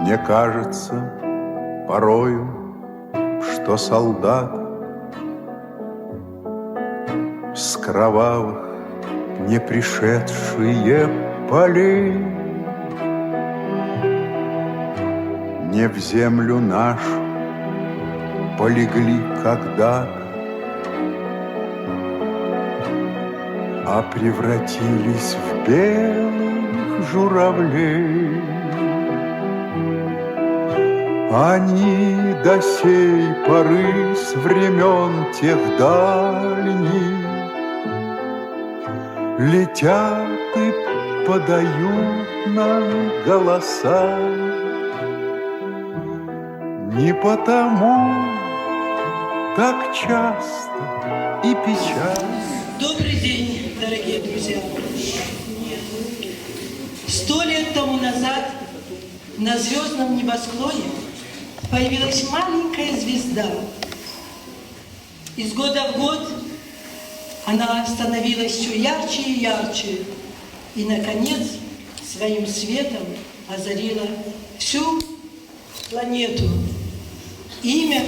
Мне кажется порою, что солдат с кровавых не пришедшие полей не в землю нашу полегли когда-то, а превратились в белых журавлей. Они до сей поры с времен тех дальних летят и подают нам голоса. Не потому так часто и печально. Добрый день, дорогие друзья! 100 лет тому назад на звездном небосклоне появилась маленькая звезда. Из года в год она становилась все ярче и ярче, и, наконец, своим светом озарила всю планету. Имя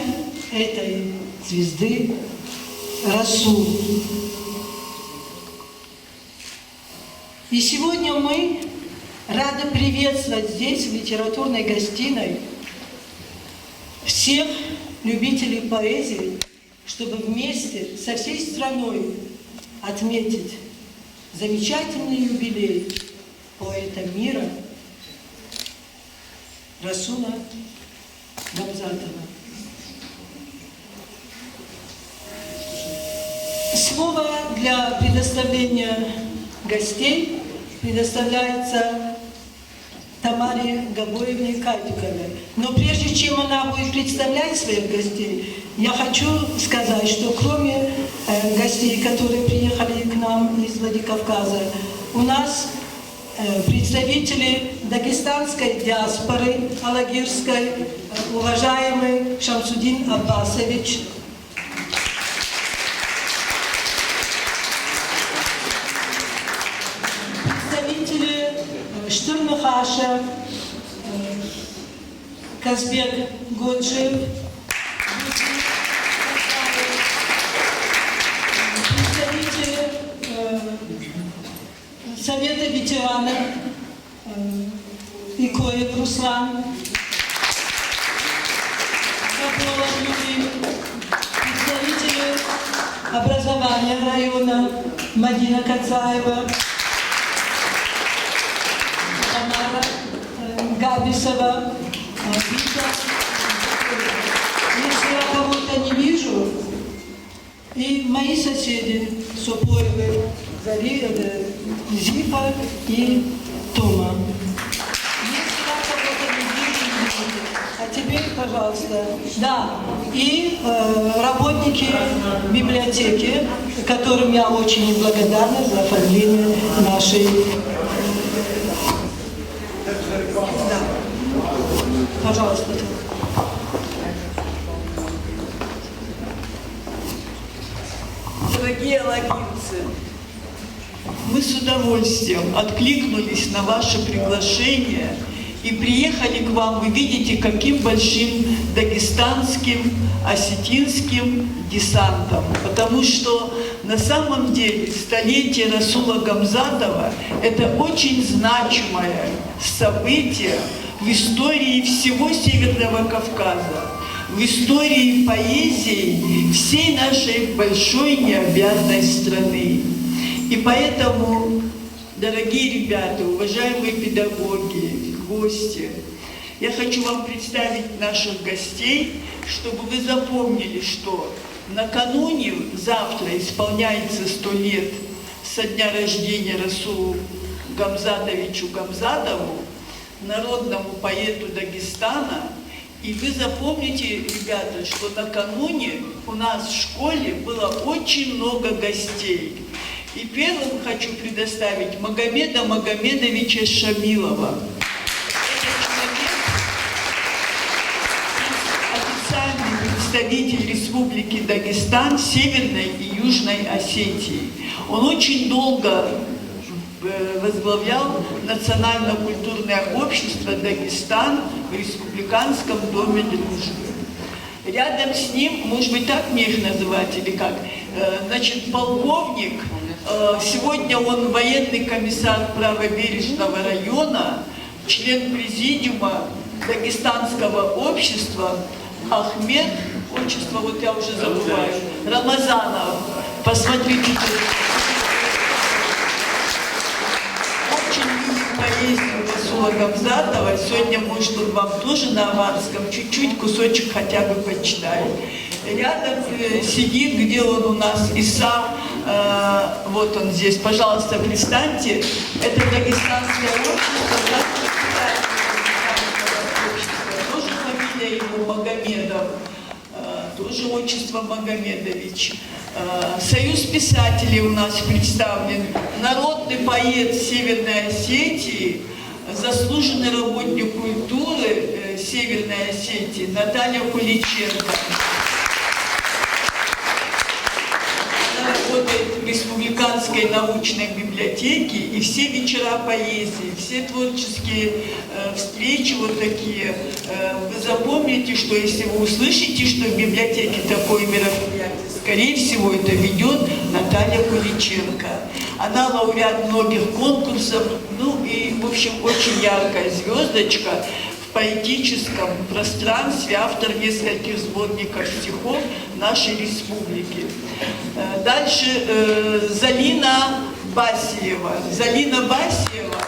этой звезды – Расул. И сегодня мы рады приветствовать здесь, в литературной гостиной, всех любителей поэзии, чтобы вместе со всей страной отметить замечательный юбилей поэта мира Расула Гамзатова. Слово для предоставления гостей предоставляется Тамаре Габоевне Кадиковой. Но прежде чем она будет представлять своих гостей, я хочу сказать, что кроме гостей, которые приехали к нам из Владикавказа, у нас представители дагестанской диаспоры алагирской, уважаемый Шамсудин Аббасович, представители Штурмахаша, Казбек Годжиев, представители Совета ветеранов Икоев Руслан, представители образования района Мадина Кацаева, Тамара Габисова. Если я кого-то не вижу, и мои соседи Супоевы, Зифа и Тома. Если я кого-то не вижу, а теперь, пожалуйста, да, и работники библиотеки, которым я очень благодарна за оформление нашей. Да. Пожалуйста. Дорогие алагирцы, мы с удовольствием откликнулись на ваше приглашение и приехали к вам, вы видите, каким большим дагестанским, осетинским десантом. Потому что на самом деле столетие Расула Гамзатова – это очень значимое событие в истории всего Северного Кавказа, в истории поэзии всей нашей большой необъятной страны. И поэтому, дорогие ребята, уважаемые педагоги, гости, я хочу вам представить наших гостей, чтобы вы запомнили, что накануне, завтра исполняется 100 лет со дня рождения Расулу Гамзатовичу Гамзатову, народному поэту Дагестана. И вы запомните, ребята, что накануне у нас в школе было очень много гостей. И первым хочу предоставить Магомеда Магомедовича Шамилова. Это человек, официальный представитель Республики Дагестан, Северной и Южной Осетии. Он очень долго возглавлял Национально-культурное общество «Дагестан» в Республиканском доме дружбы. Рядом с ним, может быть, так мне их называть или как, значит, полковник, сегодня он военный комиссар Правобережного района, член президиума Дагестанского общества Ахмед, отчество вот я уже забываю, Рамазанов. Посмотрите, очень любит поездку Расула Гамзатова. Сегодня, может, он вам тоже на аварском чуть-чуть кусочек хотя бы почитает. Рядом сидит, где он у нас, Иса, вот он здесь, пожалуйста, пристаньте. Это Дагестанское общество, тоже фамилия его Магомедов, тоже отчество Магомедович. Союз писателей у нас представлен, народный поэт Северной Осетии, заслуженный работник культуры Северной Осетии Наталья Куличенко. Она работает в Республиканской научной библиотеке, и все вечера поэзии, все творческие встречи вот такие, вы запомните, что если вы услышите, что в библиотеке такое мероприятие, скорее всего, это ведет Наталья Куличенко. Она лауреат многих конкурсов, ну и, в общем, очень яркая звездочка в поэтическом пространстве, автор нескольких сборников стихов нашей республики. Дальше Залина Басиева. Залина Басиева,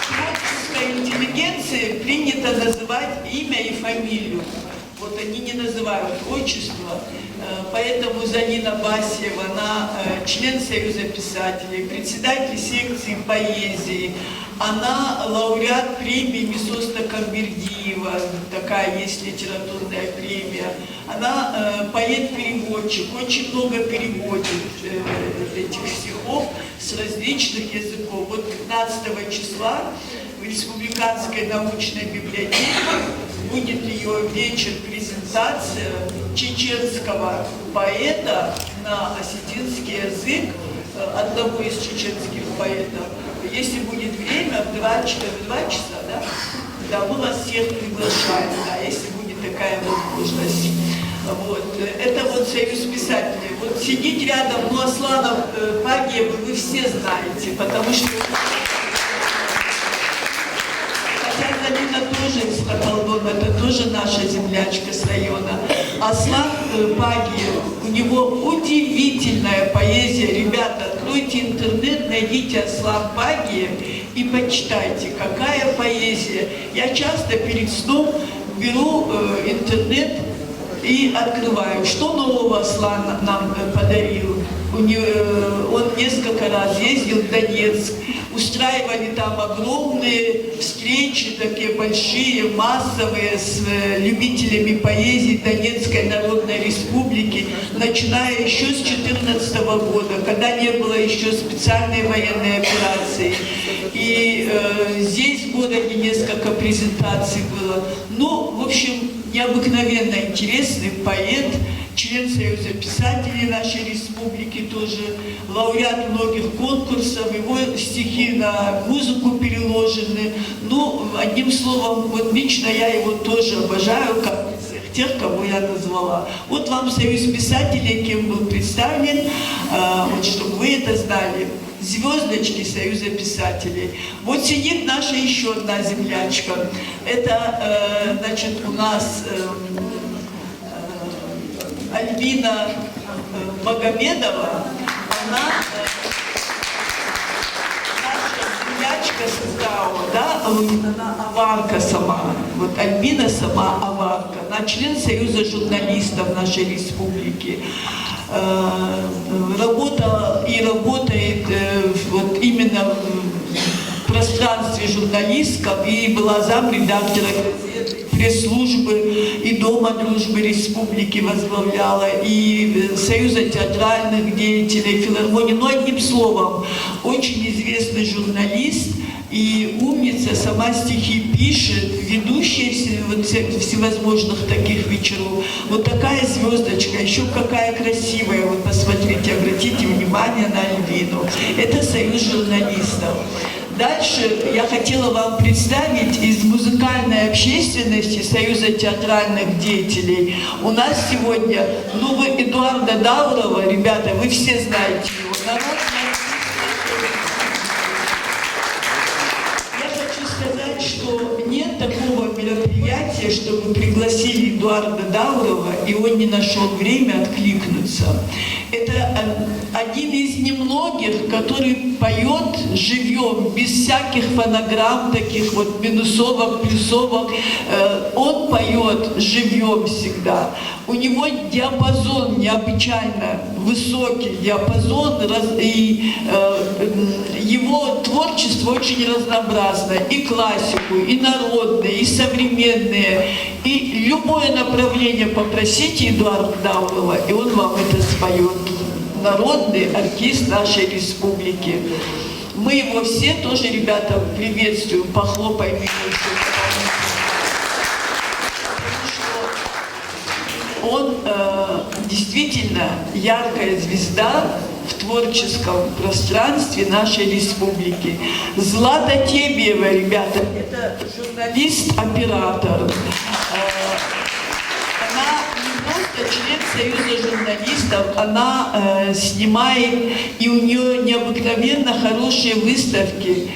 творческой интеллигенции принято называть имя и фамилию. Вот они не называют отчество, поэтому Залина Басиева, она член Союза писателей, председатель секции поэзии, она лауреат премии Месоста Камбердиева, такая есть литературная премия. Она поэт-переводчик, очень много переводит этих стихов с различных языков. Вот 15 числа в Республиканской научной библиотеке будет ее вечер, презентация чеченского поэта на осетинский язык, одного из чеченских поэтов. Если будет время, в 2 часа, да? Да, мы вас всех приглашаем, да, если будет такая возможность. Вот. Это вот Союз писателей. Вот сидеть рядом, ну, Асланов Пагиев вы все знаете, потому что... Залина тоже из Стоколдона, это тоже наша землячка с района. Аслан Пагиев, у него удивительная поэзия. Ребята, откройте интернет, найдите Аслан Пагиев и почитайте, какая поэзия. Я часто перед сном беру интернет и открываю, что нового Аслан нам подарил. Он несколько раз ездил в Донецк, устраивали там огромные встречи, такие большие, массовые, с любителями поэзии Донецкой Народной Республики, начиная еще с 2014 года, когда не было еще специальной военной операции. И здесь в городе несколько презентаций было. Ну, в общем, необыкновенно интересный поэт, член Союза писателей нашей республики тоже, лауреат многих конкурсов, его стихи на музыку переложены. Ну, одним словом, вот лично я его тоже обожаю, как тех, кого я назвала. Вот вам Союз писателей, кем был представлен, вот чтобы вы это знали. Звездочки Союза писателей. Вот сидит наша еще одна землячка. Это, значит, у нас Альбина Магомедова. Она наша землячка с ГАО, да? Она аварка сама. Вот Альбина сама аварка. Она член Союза журналистов нашей республики. Работала и работает вот именно в пространстве журналистском и была замредактора газеты пресс-службы и Дома дружбы республики возглавляла, и Союза театральных деятелей, филармонии. Но одним словом, очень известный журналист и умница, сама стихи пишет, ведущая всевозможных таких вечеров. Вот такая звездочка, еще какая красивая. Вот посмотрите, обратите внимание на Альбину. Это Союз журналистов. Дальше я хотела вам представить из музыкальной общественности Союза театральных деятелей. У нас сегодня, вы Эдуарда Даурова, ребята, вы все знаете его. Я хочу сказать, что нет такого мероприятия, чтобы пригласили Эдуарда Даурова, и он не нашел время откликнуться. Это один из немногих, который поет живьем, без всяких фонограмм, таких вот минусовок, плюсовок. Он поет живьем всегда. У него диапазон необычайно высокий, диапазон, и его творчество очень разнообразное. И классику, и народное, и современное. И любое направление попросите Эдуарда Даурова, и он вам это споет. Народный артист нашей республики. Мы его все тоже, ребята, приветствуем, похлопаем ему. Он действительно яркая звезда в творческом пространстве нашей республики. Злата Тебиева, ребята, это журналист-оператор. Она не просто член Союза журналистов, она снимает, и у нее необыкновенно хорошие выставки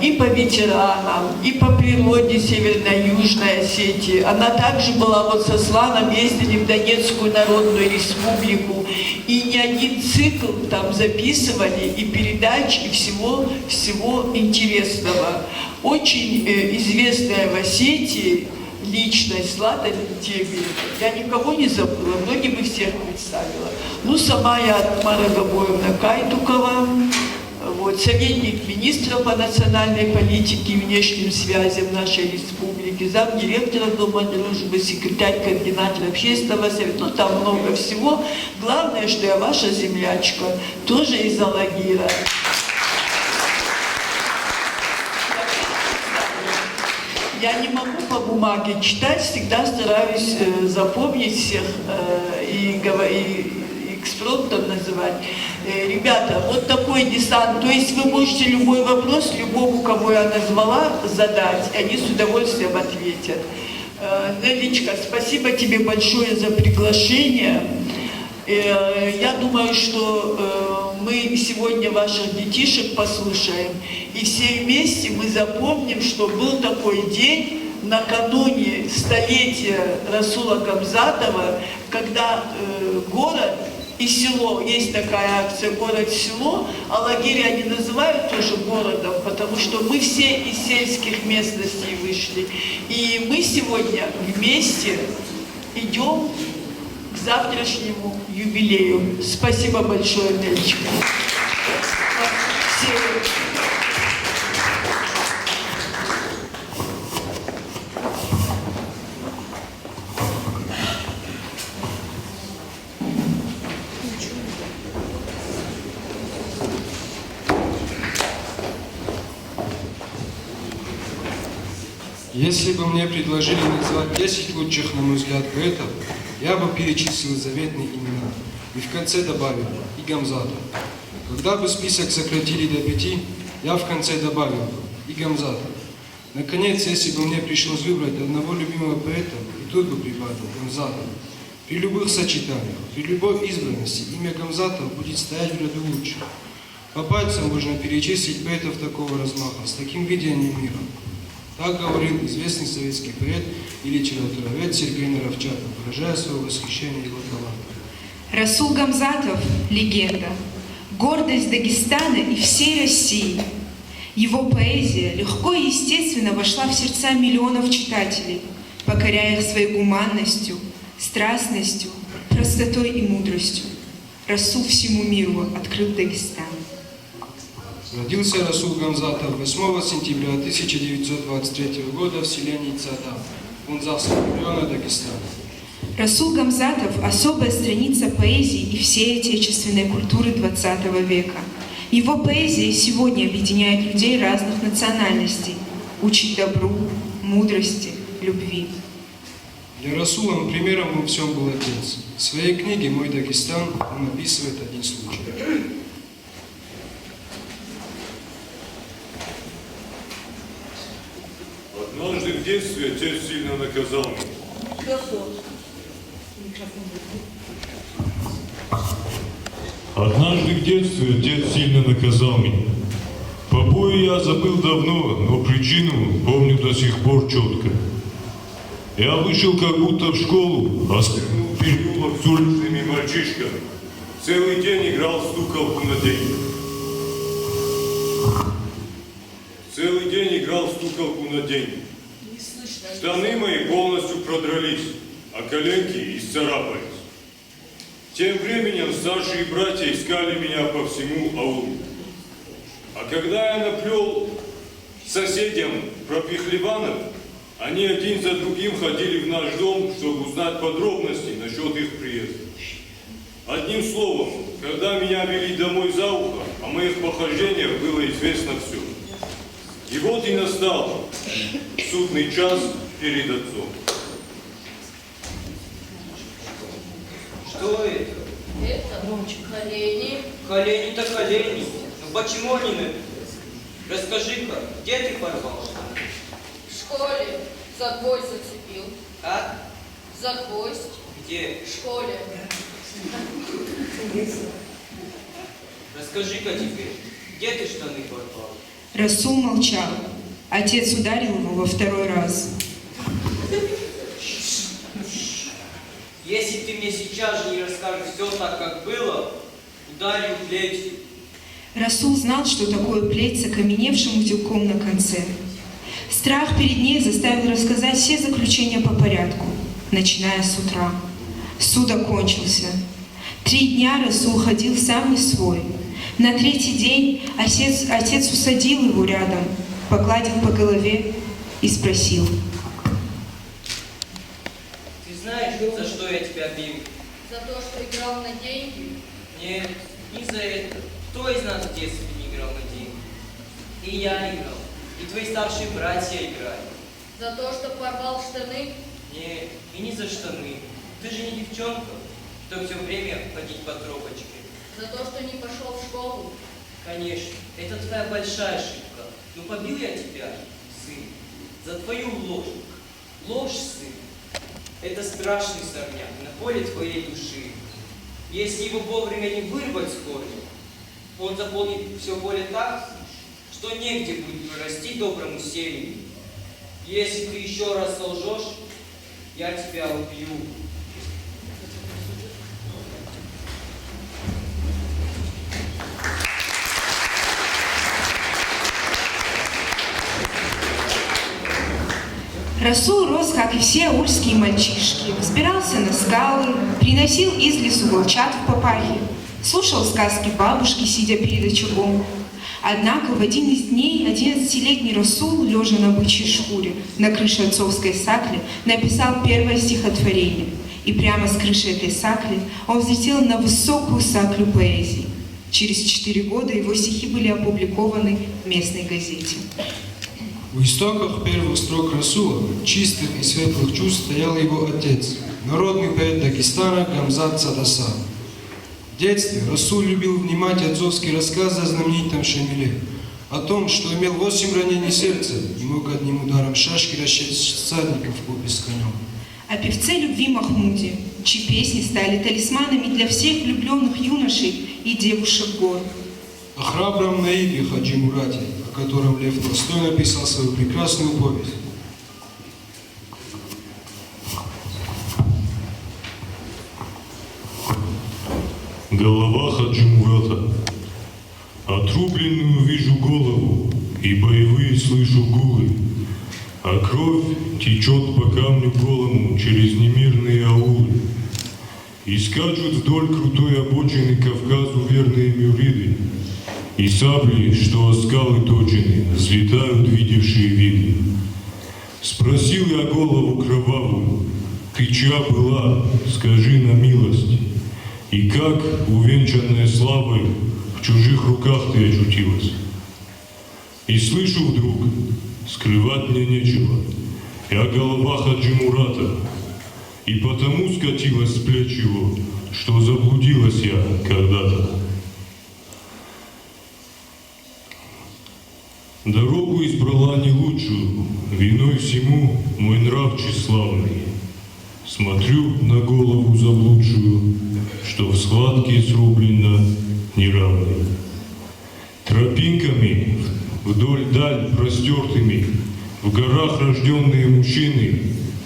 и по ветеранам, и по природе Северно-Южной Осетии. Она также была со Сланом, ездили в Донецкую Народную Республику, и не один цикл там записывали, и передач, и всего интересного. Очень известная в Осетии личность Злата Тебиева. Я никого не забыла, вроде бы всех представила. Сама я Тамара Габоевна Кайтукова, советник министра по национальной политике и внешним связям нашей республики, замдиректора Дома дружбы, секретарь, координатор общественного совета. Там много всего. Главное, что я ваша землячка, тоже из Алагира. Я не могу по бумаге читать, всегда стараюсь запомнить всех и экспромтом называть. Ребята, вот такой десант. То есть вы можете любой вопрос любому, кого я назвала, задать, и они с удовольствием ответят. Нелечка, спасибо тебе большое за приглашение. Я думаю, что мы сегодня ваших детишек послушаем, и все вместе мы запомним, что был такой день накануне столетия Расула Гамзатова, когда город и село, есть такая акция «Город-село», а лагерь они называют тоже городом, потому что мы все из сельских местностей вышли. И мы сегодня вместе идем к завтрашнему юбилею. Спасибо большое, Нелечка. Если бы мне предложили назвать 10 лучших, на мой взгляд, поэтов, я бы перечислил заветные имена и в конце добавил и Гамзата. Когда бы список сократили до 5, я в конце добавил бы и Гамзата. Наконец, если бы мне пришлось выбрать одного любимого поэта, и тут бы прибавил Гамзата. При любых сочетаниях, при любой избранности имя Гамзата будет стоять в ряду лучших. По пальцам можно перечислить поэтов такого размаха, с таким видением мира. Так говорил известный советский поэт и литературовед Сергей Наровчатов, выражая свое восхищение его талантом. Расул Гамзатов – легенда, гордость Дагестана и всей России. Его поэзия легко и естественно вошла в сердца миллионов читателей, покоряя их своей гуманностью, страстностью, простотой и мудростью. Расул всему миру открыл Дагестан. Родился Расул Гамзатов 8 сентября 1923 года в селе Ницада. Бунзавского района Дагестана. Расул Гамзатов – особая страница поэзии и всей отечественной культуры XX века. Его поэзия сегодня объединяет людей разных национальностей, учит добру, мудрости, любви. Для Расула примером во всем был отец. В своей книге «Мой Дагестан» он описывает один случай. Однажды в детстве отец сильно наказал меня. Однажды в детстве отец сильно наказал меня. Побои я забыл давно, но причину помню до сих пор четко. Я вышел как будто в школу, а свернул переулок с уличными мальчишками. Целый день играл в стуколку на деньги. Целый день играл в стуколку на деньги. Штаны мои полностью продрались, а коленки исцарапались. Тем временем старшие братья искали меня по всему аулу. А когда я наплел соседям про Пихлеванов, они один за другим ходили в наш дом, чтобы узнать подробности насчет их приезда. Одним словом, когда меня вели домой за ухо, о моих похождениях было известно все. И вот и настал судный час перед отцом. Что это? Это колени. Колени-то колени. Ну почему они на... Расскажи-ка, где ты порвал? В школе за гвоздь зацепил. Как? За гвоздь. Где? В школе. Расскажи-ка теперь, где ты штаны порвал? Расул молчал. Отец ударил его во второй раз. Если ты мне сейчас же не расскажешь все так, как было, ударю плетью. Расул знал, что такое плеть с окаменевшим узелком на конце. Страх перед ней заставил рассказать все заключения по порядку, начиная с утра. Суд окончился. 3 дня Расул ходил сам не свой. На 3-й день отец усадил его рядом, погладил по голове и спросил: Ты знаешь, за что я тебя бил? За то, что играл на деньги. Нет, не за это. Кто из нас в детстве не играл на деньги? И я играл, и твои старшие братья играли. За то, что порвал штаны. Нет, и не за штаны. Ты же не девчонка, что все время ходить по тропочке. За то, что не пошел в школу. Конечно, это твоя большая ошибка. Но побил я тебя, сын, за твою ложь. Ложь, сын, это страшный сорняк на поле твоей души. Если его вовремя не вырвать с корня, он заполнит все поле так, что негде будет прорасти доброму семени. Если ты еще раз солжешь, я тебя убью. Расул рос, как и все аульские мальчишки, взбирался на скалы, приносил из лесу волчат в папахе, слушал сказки бабушки, сидя перед очагом. Однако в один из дней 11-летний Расул, лежа на бычьей шкуре на крыше отцовской сакли, написал первое стихотворение. И прямо с крыши этой сакли он взлетел на высокую саклю поэзии. Через 4 года его стихи были опубликованы в местной газете. У истоков первых строк Расула, чистых и светлых чувств, стоял его отец, народный поэт Дагестана Гамзат Садаса. В детстве Расул любил внимать отцовские рассказы о знаменитом Шамиле, о том, что имел 8 ранений сердца и мог одним ударом шашки расчесть всадников вкупе с конем. О певце любви Махмуде, чьи песни стали талисманами для всех влюбленных юношей и девушек гор. О храбром наиве Хаджи Мурате, о котором Лев Толстой написал свою прекрасную повесть. Голова Хаджи Мурата. Отрубленную вижу голову, и боевые слышу гулы, а кровь течет по камню голому через немирные аулы. И скачут вдоль крутой обочины Кавказу верные мюриды, и сабли, что о скалы точены, взлетают видевшие виды. Спросил я голову кровавую, ты чья была, скажи на милость, и как, увенчанная славой, в чужих руках ты очутилась. И слышу вдруг, скрывать мне нечего, я голова Хаджи Мурата, и потому скатилась с плеч его, что заблудилась я когда-то. Дорогу избрала не лучшую, виной всему мой нрав тщеславный. Смотрю на голову заблудшую, что в схватке срублена неравной. Тропинками вдоль даль простертыми, в горах рожденные мужчины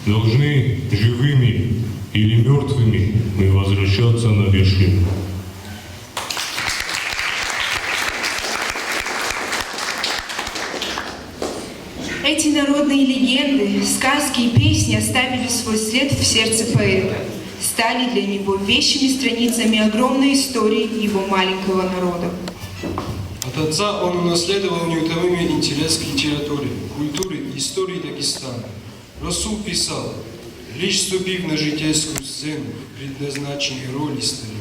должны живыми или мертвыми мы возвращаться на вершину. Эти народные легенды, сказки и песни оставили свой след в сердце поэта, стали для него вещими страницами огромной истории его маленького народа. От отца он унаследовал неутомимый интерес к литературе, культуре и истории Дагестана. Расул писал: «Лишь ступив на житейскую сцену, в предназначенной роли стою,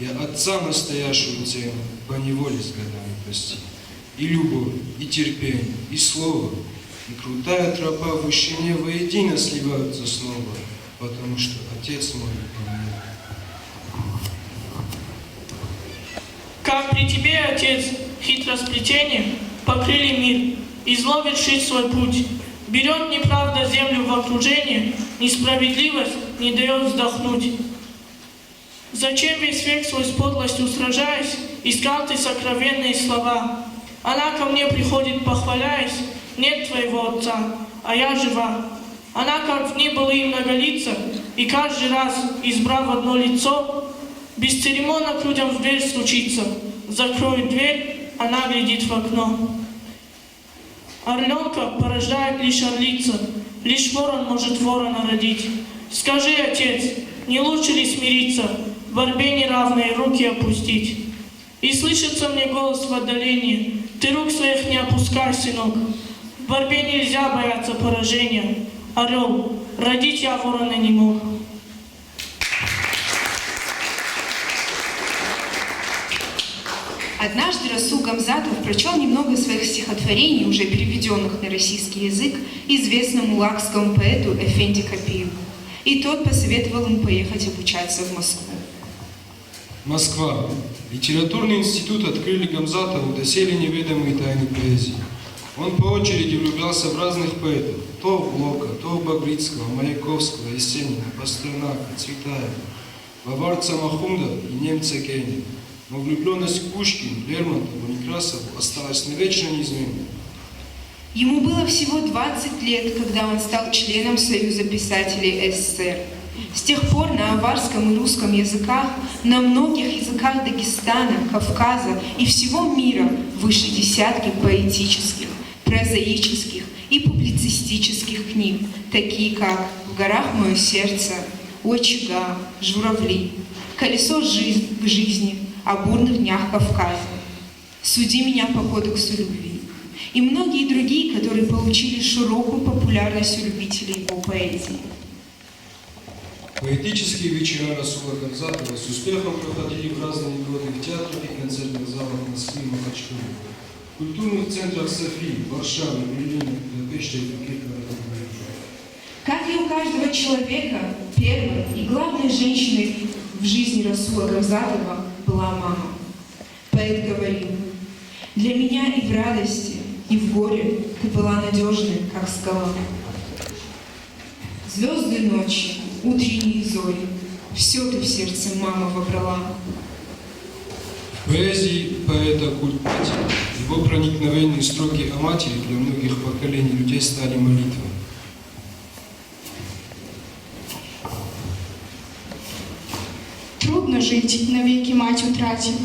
я отца настоящую цену поневоле с годами прости. И любовь, и терпение, и слово, и крутая тропа в вышине воедино сливаются снова, потому что отец мой по мне». Как при тебе, отец, хитросплетение покрыли мир, и зло вершит свой путь. Берет неправда землю в окружение, несправедливость не дает вздохнуть. Зачем весь век свой с подлостью сражаясь, искал ты сокровенные слова? Она ко мне приходит, похваляясь: нет твоего отца, а я жива. Она, как в дни былые многолица, и каждый раз, избрав одно лицо, бесцеремонно к людям в дверь стучится. Закроет дверь, она глядит в окно. Орленка порождает лишь орлица, лишь ворон может ворона родить. Скажи, отец, не лучше ли смириться, в борьбе неравные руки опустить? И слышится мне голос в отдалении: ты рук своих не опускай, сынок. В борьбе нельзя бояться поражения. Орел, родить я ворона не мог. Однажды Расул Гамзатов прочел немного своих стихотворений, уже переведенных на российский язык, известному лакскому поэту Эфенди Капиеву. И тот посоветовал ему поехать обучаться в Москву. Москва. Литературный институт открыли Гамзатову доселе неведомые тайны поэзии. Он по очереди влюблялся в разных поэтов. То в Блока, то в Багрицкого, Маяковского, Есенина, Пастернака, Цветаева, баварца Махунда и немца Гейна. Но влюбленность в Пушкина, Лермонтова, Некрасова осталась навечно неизменной. Ему было всего 20 лет, когда он стал членом Союза писателей СССР. С тех пор на аварском и русском языках, на многих языках Дагестана, Кавказа и всего мира вышли десятки поэтических, прозаических и публицистических книг, такие как «В горах мое сердце», «У очага», «Журавли», «Колесо жизни», «О бурных днях Кавказа», «Суди меня по кодексу любви» и многие другие, которые получили широкую популярность у любителей его поэзии. Поэтические вечера Расула Гамзатова с успехом проходили в разные годы в театрах и концертных залах Москвы и Махачкалы, в культурных центрах Софии, Варшавы, Берлина, Будапешта и других городах. Как и у каждого человека, первой и главной женщиной в жизни Расула Гамзатова была мама. Поэт говорил: «Для меня и в радости, и в горе ты была надежной, как скала. Звезды ночи, утренние зори, все ты в сердце, мама, вобрала». В поэзии поэта культ матери, его проникновенные строки о матери для многих поколений людей стали молитвой. Трудно жить, навеки мать утратив.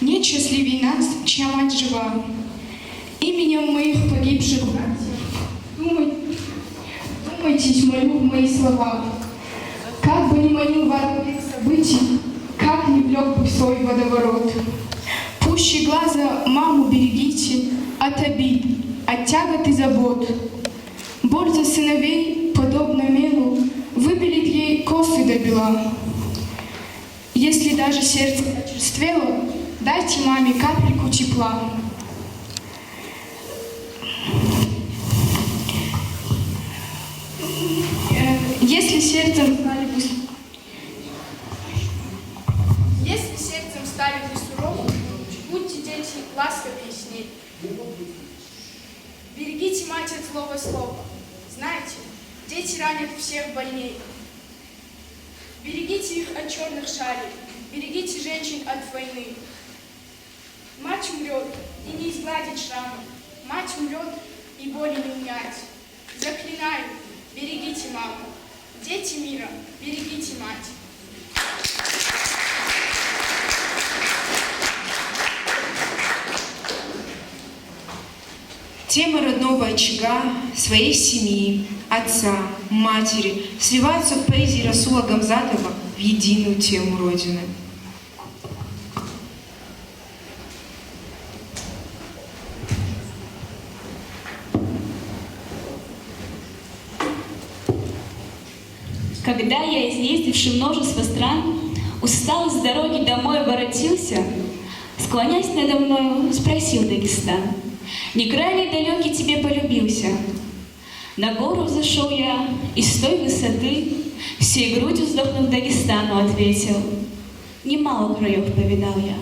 Нет счастливей нас, чья мать жива. Именем моих погибших братьев думайтесь, молю, в мои слова. Как бы ни манил вас событий, как ни влек бы в свой водоворот. Пуще глаза маму берегите от обид, от тягот и забот. Боль за сыновей, подобно мелу, выбелит ей косы до бела. Если даже сердце очерствело, дайте маме капельку тепла. Если сердцем стали бы суровы, будьте, дети, ласковее с ней. Берегите мать от злого слова. Знаете, дети ранят всех больней. Берегите их от черных шалей, берегите женщин от войны. Мать умрет, и не изгладить шрамы. Мать умрет, и боли не унять. Заклинаю, берегите маму. Дети мира, берегите мать. Тема родного очага, своей семьи, отца, матери сливаются в поэзии Расула Гамзатова в единую тему Родины. Когда я, изъездивший множество стран, устал с дороги домой воротился, склонясь надо мною, спросил Дагестан: «Не край ли далекий тебе полюбился?» На гору взошел я, и с той высоты, всей грудью вздохнув Дагестану, ответил: «Немало краев повидал я,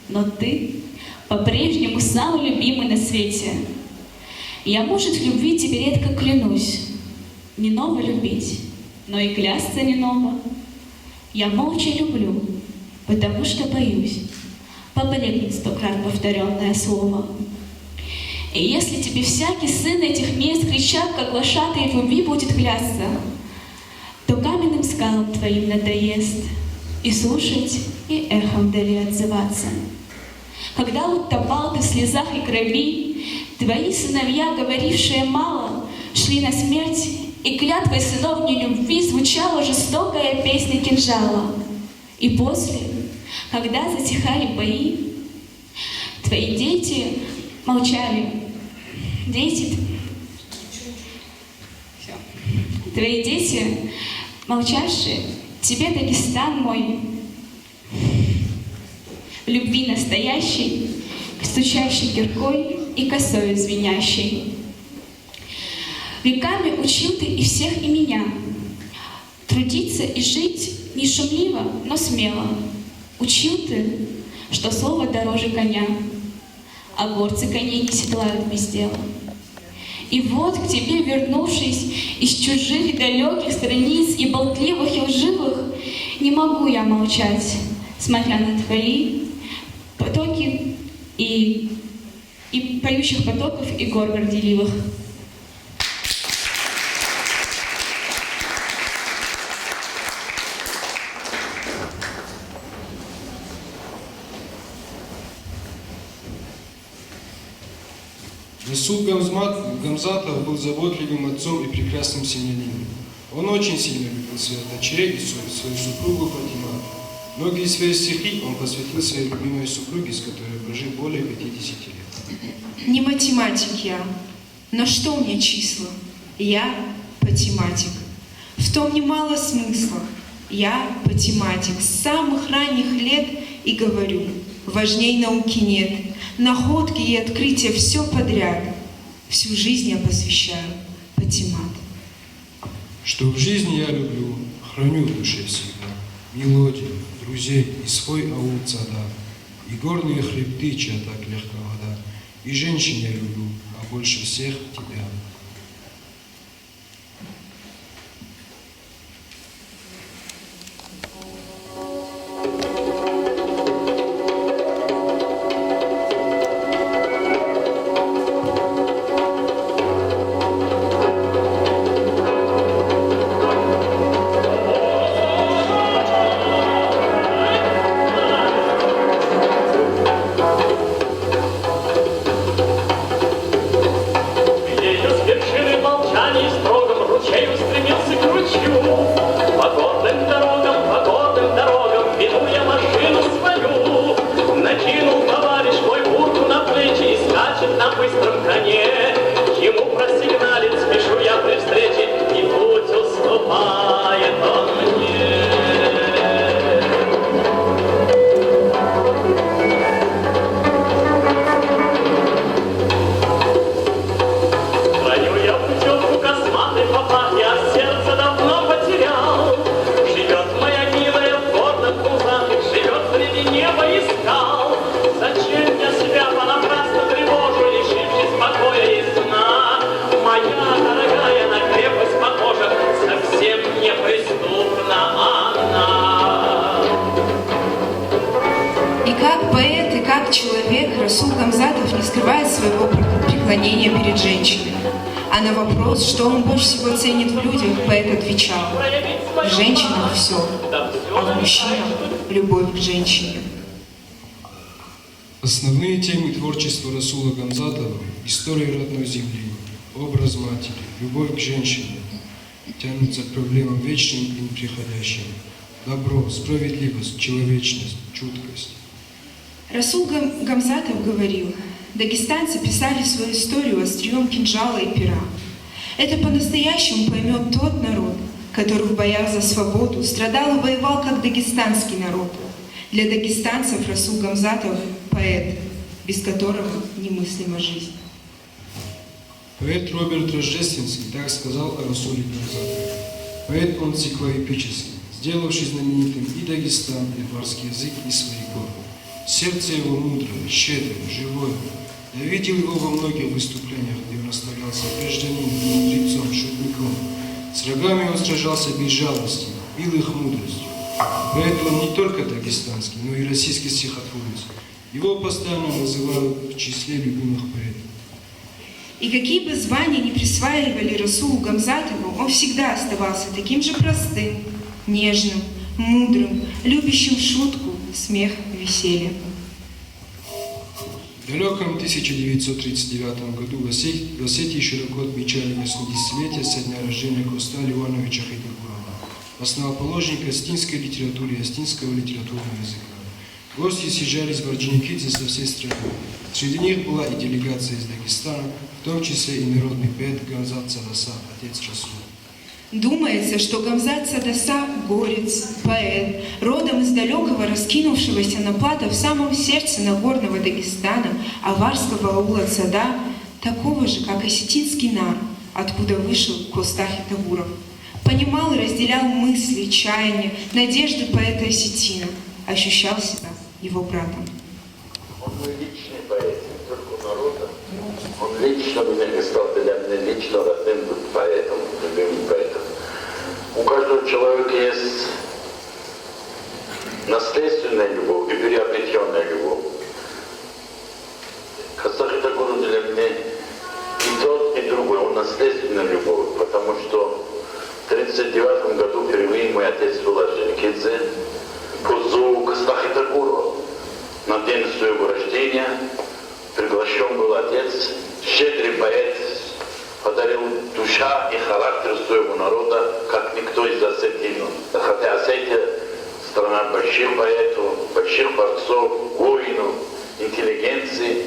но ты по-прежнему самый любимый на свете. Я, может, в любви тебе редко клянусь, не ново любить, но и клясться не ново. Я молча люблю, потому что боюсь поблекнет 100-крат повторенное слово. И если тебе всякий сын этих мест, кричат, как лошадый в любви будет клясться, то каменным скалам твоим надоест и слушать, и эхом вдали отзываться. Когда утопал ты в слезах и крови, твои сыновья, говорившие мало, шли на смерть, и клятвой сынов нелюбви звучала жестокая песня кинжала. И после, когда затихали бои, твои дети молчали. Твои дети, молчавшие, тебе, Дагестан мой, любви настоящей, стучащей киркой и косою звенящей. Веками учил ты и всех, и меня трудиться и жить не шумливо, но смело. Учил ты, что слово дороже коня, а горцы коней не седлают без дела. И вот, к тебе вернувшись из чужих и далеких страниц и болтливых и лживых, не могу я молчать, смотря на твои потоки и поющих потоков и гор горделивых. Расул Гамзатов был заботливым отцом и прекрасным семьянином. Он очень сильно любил своих дочерей и свою супругу Фатима. Многие свои стихи он посвятил своей любимой супруге, с которой прожил более 50 лет. Не математик я, но что мне числа? Я математик. В том немало смысла. Я математик с самых ранних лет и говорю, важней науки нет. Находки и открытия все подряд. Всю жизнь я посвящаю математ. Что в жизни я люблю, храню в душе всегда. Мелодию, друзей и свой аул цада. И горные хребты, чья так легка вода. И женщин я люблю, а больше всех тебя. Ellos перед женщинами. А на вопрос, что он больше всего ценит в людях, поэт отвечал: в женщинах все, а в мужчинах любовь к женщине. Основные темы творчества Расула Гамзатова – история родной земли, образ матери, любовь к женщине, тянутся к проблемам вечным и неприходящим. Добро, справедливость, человечность, чуткость. Расул Гамзатов говорил: дагестанцы писали свою историю острием кинжала и пера. Это по-настоящему поймет тот народ, который в боях за свободу страдал и воевал как дагестанский народ. Для дагестанцев Расул Гамзатов – поэт, без которого немыслима жизнь. Поэт Роберт Рождественский так сказал о Расуле Гамзатове. Поэт он энциклопедический, сделавший знаменитым и Дагестан, и дворский язык, и свои горы. Сердце его мудрое, щедрое, живое. Я видел его во многих выступлениях, где он оставлялся гражданином, мудрецом, шутником. С врагами он сражался без жалости, бил их мудростью. Поэтому он не только дагестанский, но и российский стихотворец. Его постоянно называют в числе любимых поэтов. И какие бы звания ни присваивали Расулу Гамзатову, он всегда оставался таким же простым, нежным, мудрым, любящим шутку, смех, веселье. В далеком 1939 году в Осетии широко отмечали 80-летие со дня рождения Коста Ливановича Хайдагурова, основоположника астинской литературы и астинского литературного языка. Гости съезжались в Орджоникидзе со всей страны. Среди них была и делегация из Дагестана, в том числе и народный поэт Гамзат Садаса, отец Расула. Думается, что Гамзат Садаса – горец, поэт, родом из далекого, раскинувшегося на плато в самом сердце Нагорного Дагестана, аварского аула Цада, такого же, как осетинский нар, откуда вышел Коста Хайдагуров. Понимал и разделял мысли, чаяния, надежды поэта-осетина, ощущал себя его братом. Он мой личный поэт, не только народа. Он лично меня стал для меня лично родным поэтом, любимым поэтом. У каждого человека есть наследственная любовь и приобретенная любовь. Коста Хайдагуров для меня и тот, и другой. Он наследственная любовь, потому что в 1939 году впервые мой отец был Орджоникидзе по зову Коста Хайдагурова. На день своего рождения приглашен был отец, щедрый поэт, подарил душа и характер своего народа, как никто из осетин. Хотя Осетия – страна больших поэтов, больших борцов, воинов, интеллигенции,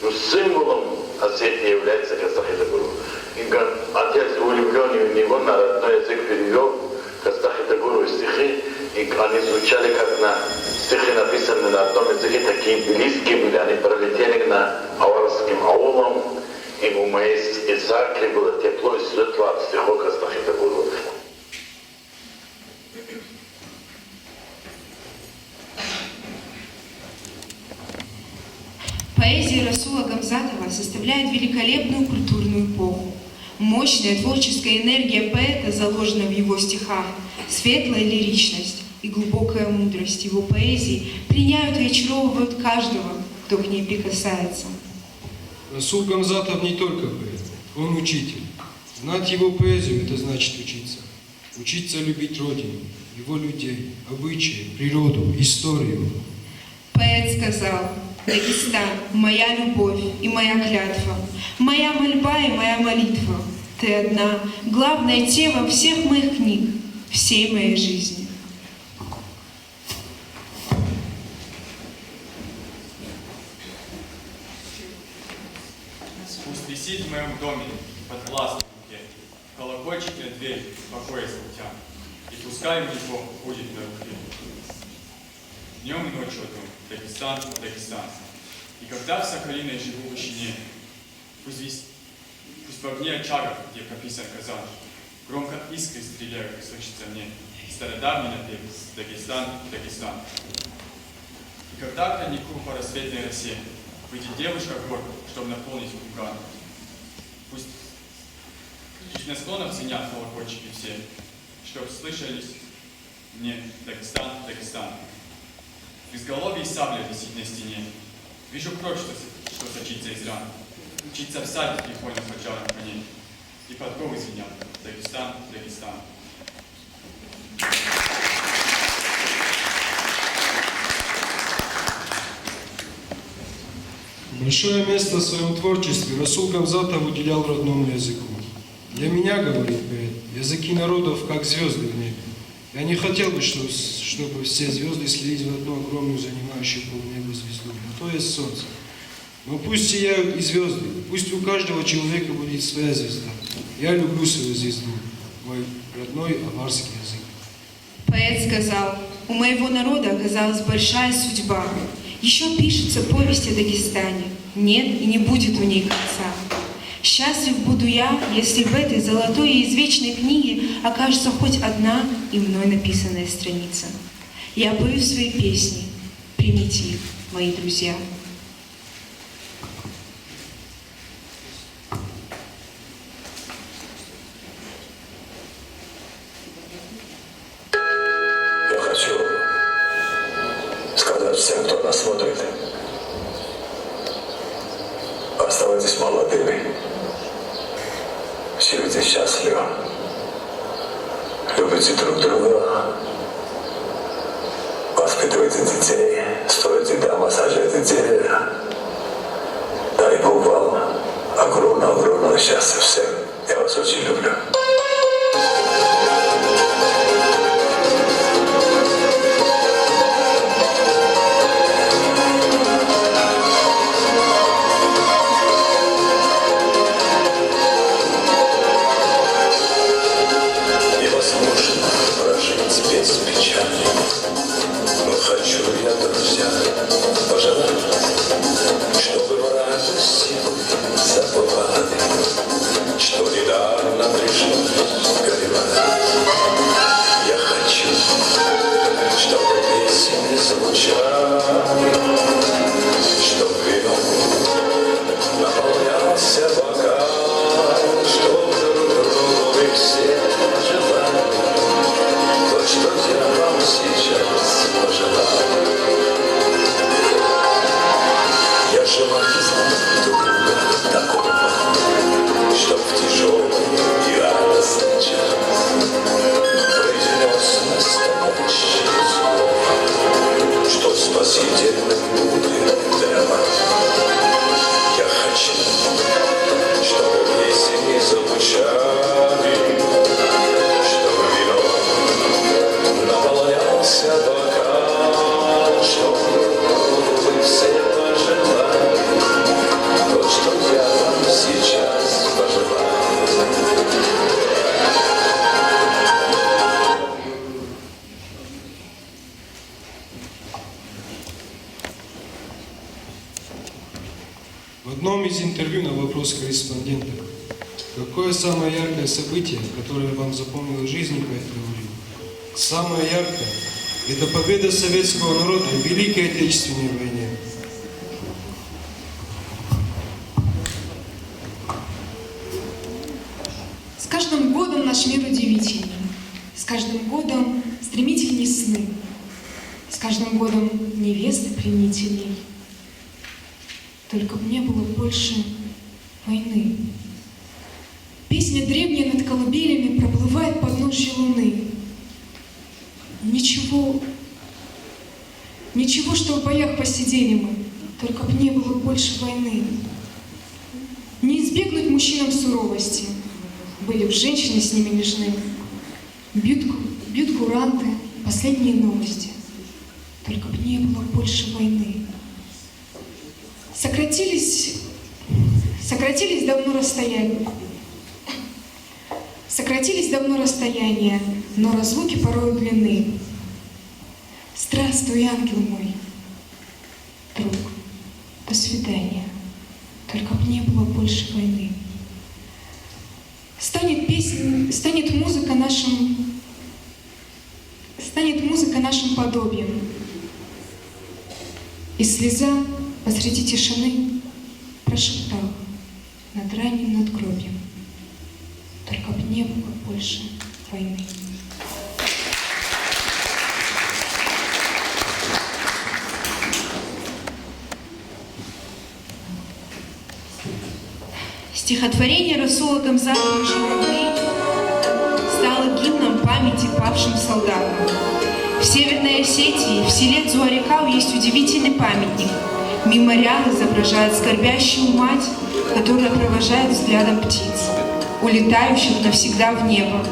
но символом Осетии является Коста Хайдагуров. И отец, влюбленный в него, на родной язык перевел Коста Хайдагурова стихи, и они звучали как на стихи, написанные на одном языке, такие близкие были, они пролетели на аварским аулом, и у моей церкви было тепло и светло от стихов Коста Хайдагурова. Поэзия Расула Гамзатова составляет великолепную культурную эпоху. Мощная творческая энергия поэта заложена в его стихах, светлая лиричность и глубокая мудрость его поэзии пленяют и очаровывают каждого, кто к ней прикасается. Расул Гамзатов не только поэт, он учитель. Знать его поэзию – это значит учиться. Учиться любить Родину, его людей, обычаи, природу, историю. Поэт сказал: «Дагестан – моя любовь и моя клятва, моя мольба и моя молитва. Ты одна, главная тема всех моих книг, всей моей жизни». Пусть висит в моем доме под ластом в руке, колокольчик на дверь покоя стучат, и пускай у него будет на руке. Днем и ночью о том, Дагестан, Дагестан. И когда в Сахалиной живу в вышине, пусть в огне очагов, где прописан Казань, громко искры стреляют, и слышится мне стародавний напев Дагестан, Дагестан. И когда к роднику по рассветной росе выйдет девушка в горку, чтобы наполнить курган, пусть на склонах ценят колокольчики все, чтоб слышались мне Дагестан, Дагестан. В изголовье сабля висит на стене. Вижу кровь, что сочится из ран. учиться всадить легко почалым коней. И подковы звенят. Дагестан, Дагестан. Большое место в своем творчестве Расул Гамзатов уделял родному языку. Для меня, говорит поэт, языки народов как звезды в небе. Я не хотел бы, чтобы все звезды слились в одну огромную, занимающую полнеба звезду. На то есть солнце. Но пусть сияют и звезды, пусть у каждого человека будет своя звезда. Я люблю свою звезду, мой родной аварский язык. Поэт сказал: у моего народа оказалась большая судьба. Еще пишется повесть о Дагестане. Нет и не будет у ней конца. Счастлив буду я, если в этой золотой и извечной книге окажется хоть одна и мной написанная страница. Я пою свои песни. Примите их, мои друзья. Я хочу сказать всем, кто нас смотрит: оставайтесь молодыми, живите счастливо, любите друг друга, воспитывайте детей, строите дома, сажайте деревья. Дай Бог вам огромного счастья всем. Я вас очень люблю. Невозможно прожить без печали, но хочу я, друзья, пожелать, чтобы в радости вы забывали, что недавно пришлось горевать. Я хочу, чтобы песни звучали, чтоб вином наполнялся бокал, чтоб друг другу вы все пожелали то, что я вам сейчас пожелал. Я желаю друга такого, чтоб в тяжелый и радостный час произнес настоящее слово, что спасительным будет для вас. Я хочу, чтобы песни звучали, чтобы вином наполнялся бокал, чтобы вы все пожелали то, что я вам сейчас пожелаю. В одном из интервью на вопрос корреспондента: какое самое яркое событие, которое вам запомнило в жизни, поэт говорил: самое яркое – это победа советского народа в Великой Отечественной войне. С каждым годом наш мир удивительней, с каждым годом стремительней сны, с каждым годом невесты пленительней. Только б не было больше войны. Песня древняя над колыбелями проплывает под ножью луны. Ничего, что в боях посидели мы, только б не было больше войны. Не избегнуть мужчинам суровости, были б женщины с ними нежны. Бьют куранты, последние новости, только б не было больше войны. Сократились давно расстояния, но разлуки порой длинны. Здравствуй, ангел мой, друг, до свидания, только б не было больше войны. Станет музыка нашим подобием, и слеза посреди тишины прошептала над ранним надгробием, только б не было больше войны. Стихотворение Расула Гамзатова «Журавли» стало гимном памяти павшим солдатам. В Северной Осетии, в селе Цуарикау, есть удивительный памятник. Мемориал изображает скорбящую мать, которая провожает взглядом птиц, улетающих навсегда в небо.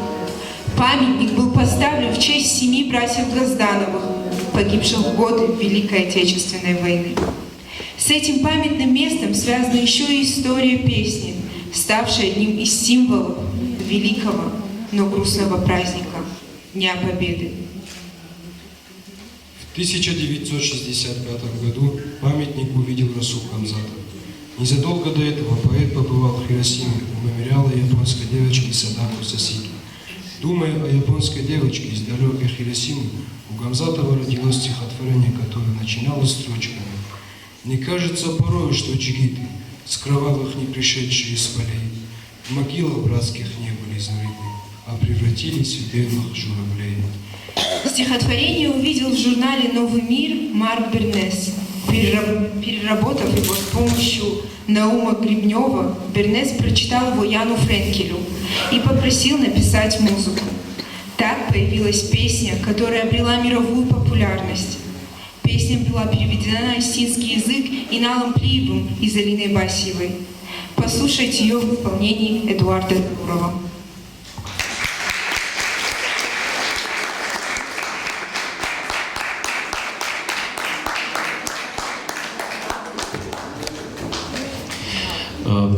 Памятник был поставлен в честь 7 братьев Газдановых, погибших в годы Великой Отечественной войны. С этим памятным местом связана еще и история песни, ставшая одним из символов великого, но грустного праздника – Дня Победы. В 1965 году памятник увидел Расул Гамзатов. Незадолго до этого поэт побывал в Хиросиме у мемориала японской девочки Садако Сасики. Думая о японской девочке из далекой Хиросимы, у Гамзатова родилось стихотворение, которое начиналось строчками: «Мне кажется порою, что джигиты, с кровавых не пришедшие из полей, в могилах братских не были зарыты, а превратились в белых журавлей». Стихотворение увидел в журнале «Новый мир» Марк Бернес. Переработав его с помощью Наума Гребнева, Бернес прочитал его Яну Френкелю и попросил написать музыку. Так появилась песня, которая обрела мировую популярность. Песня была переведена на осетинский язык Иналом Плиевым и Залиной Басиевой. Послушайте ее в исполнении Эдуарда Турова.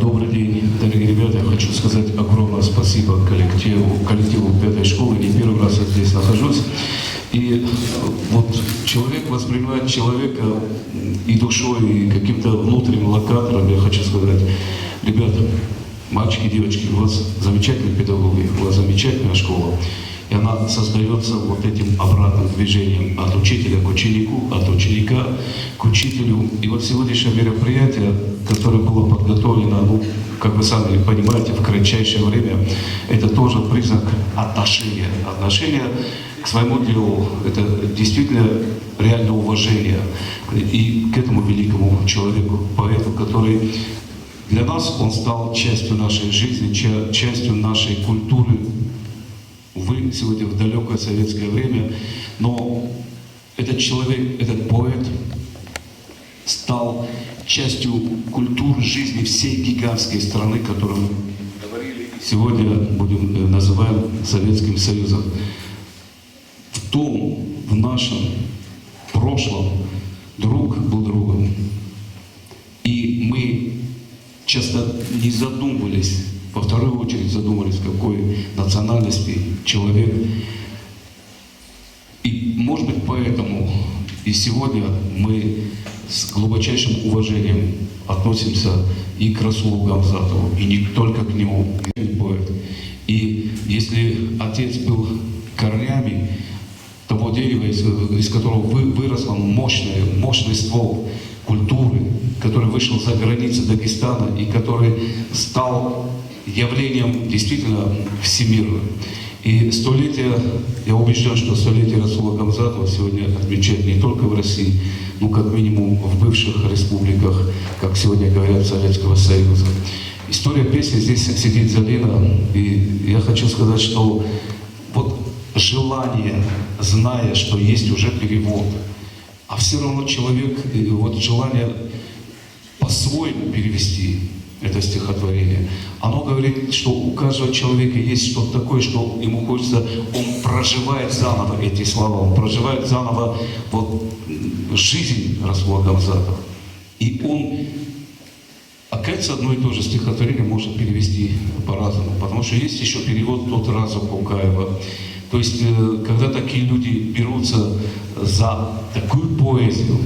Добрый день, дорогие ребята. Я хочу сказать огромное спасибо коллективу пятой школы. Не первый раз я здесь нахожусь. И вот человек воспринимает человека и душой, и каким-то внутренним локатором. Я хочу сказать, ребята, мальчики, девочки, у вас замечательные педагоги, у вас замечательная школа. И она создается вот этим обратным движением от учителя к ученику, от ученика к учителю. И вот сегодняшнее мероприятие, которое было подготовлено, ну, как вы сами понимаете, в кратчайшее время, это тоже признак отношения. Отношения к своему делу, это действительно реальное уважение и к этому великому человеку, поэту, который для нас, он стал частью нашей жизни, частью нашей культуры. Увы, сегодня в далекое советское время, но этот человек, этот поэт стал частью культуры жизни всей гигантской страны, которую мы сегодня будем называем Советским Союзом. В нашем прошлом друг был другом. И мы часто не задумывались, во вторую очередь задумались, какой национальности человек. И, может быть, поэтому и сегодня мы с глубочайшим уважением относимся и к Расулу Гамзатову, и не только к нему, поэт. И если отец был корнями того дерева, из которого выросло мощный ствол культуры, который вышел за границы Дагестана и который стал явлением действительно всемирным. И столетие, я убежден, что столетие Расула Гамзатова сегодня отмечают не только в России, но как минимум в бывших республиках, как сегодня говорят, Советского Союза. История песни, здесь сидит Залина, и я хочу сказать, что вот желание, зная, что есть уже перевод, а все равно человек, вот желание по-своему перевести это стихотворение, оно говорит, что у каждого человека есть что-то такое, что ему хочется, он проживает заново эти слова, он проживает заново вот жизнь Расула Гамзатова. И он, оказывается, одно и то же стихотворение можно перевести по-разному, потому что есть еще перевод «Тот разум Кукаева». То есть, когда такие люди берутся за такую поэзию,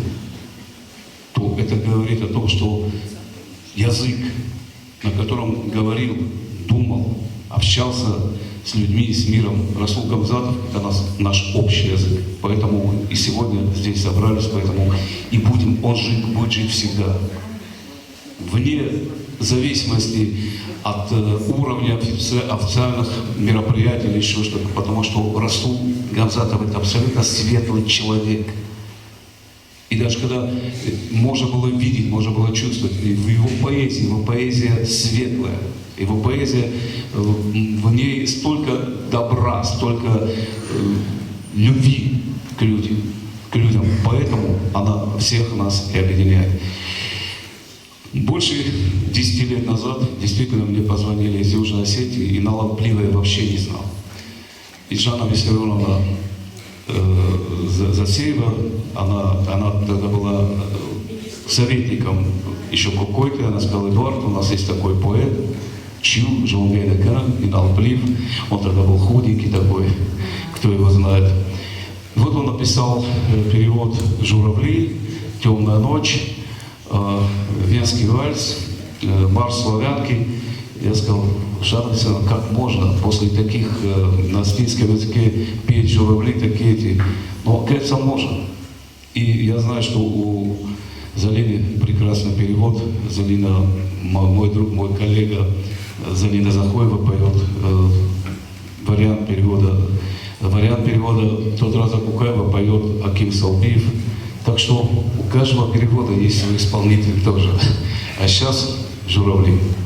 то это говорит о том, что язык, на котором говорил, думал, общался с людьми, с миром Расул Гамзатов, это наш общий язык. Поэтому и сегодня здесь собрались, поэтому и он будет жить всегда. Вне зависимости от уровня официальных мероприятий или еще что-то, потому что Расул Гамзатов — это абсолютно светлый человек. И даже когда можно было видеть, можно было чувствовать, в его поэзия светлая, его поэзия, в ней столько добра, столько любви к людям, поэтому она всех нас и объединяет. Больше 10 лет назад действительно мне позвонили из Южной Осетии, и Наладплива я вообще не знал. И Жанна Виссарионовна Засеева, она тогда была советником еще Кукойка, она сказала: Эдуард, у нас есть такой поэт, Чу, Жолмейдека, и Налплив, он тогда был худенький такой, кто его знает. Вот он написал перевод «Журавли», «Темная ночь», «Венский вальс», «Марш славянки». Я сказал: Жанна Виссарионовна, как можно после таких на осетинском языке петь журавли, такие эти? Но, оказывается, можно. И я знаю, что у Залины прекрасный перевод. Залина, мой друг, мой коллега Залина Захоева поет вариант перевода. Вариант перевода Тодраза Кукаева поет Аким Салбиев. Так что у каждого перевода есть свой исполнитель тоже. А сейчас «Журавли». Журавли.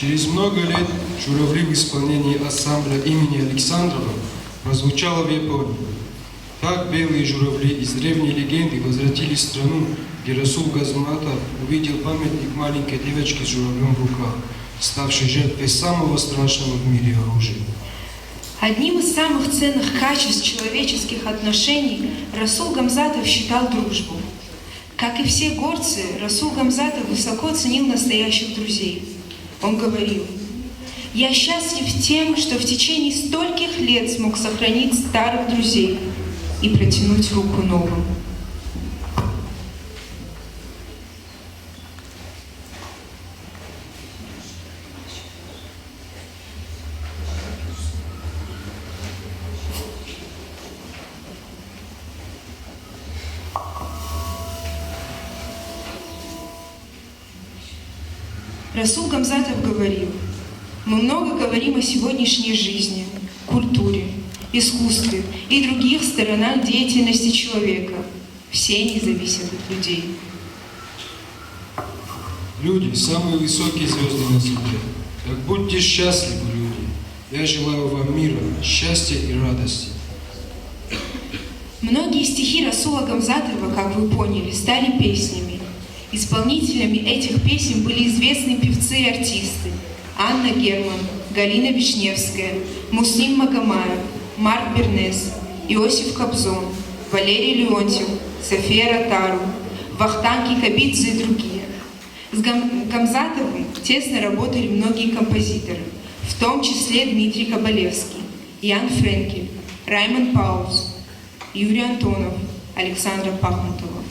Через много лет «Журавли» в исполнении ансамбля имени Александрова прозвучало в Японии. Так белые журавли из древней легенды возвратились в страну, где Расул Газматов увидел памятник маленькой девочки с журавлем в руках, ставшей жертвой самого страшного в мире оружия. Одним из самых ценных качеств человеческих отношений Расул Гамзатов считал дружбу. Как и все горцы, Расул Гамзатов высоко ценил настоящих друзей. Он говорил: «Я счастлив тем, что в течение стольких лет смог сохранить старых друзей и протянуть руку новым». Расул Гамзатов говорил: «Мы много говорим о сегодняшней жизни, культуре, искусстве и других сторонах деятельности человека. Все они зависят от людей». Люди – самые высокие звезды на земле. Так будьте счастливы, люди. Я желаю вам мира, счастья и радости. Многие стихи Расула Гамзатова, как вы поняли, стали песнями. Исполнителями этих песен были известные певцы и артисты: Анна Герман, Галина Вишневская, Муслим Магомаев, Марк Бернес, Иосиф Кобзон, Валерий Леонтьев, София Ротару, Вахтанг Кикабидзе и другие. С Гамзатовым тесно работали многие композиторы, в том числе Дмитрий Кабалевский, Ян Френкель, Раймонд Паулс, Юрий Антонов, Александра Пахмутова.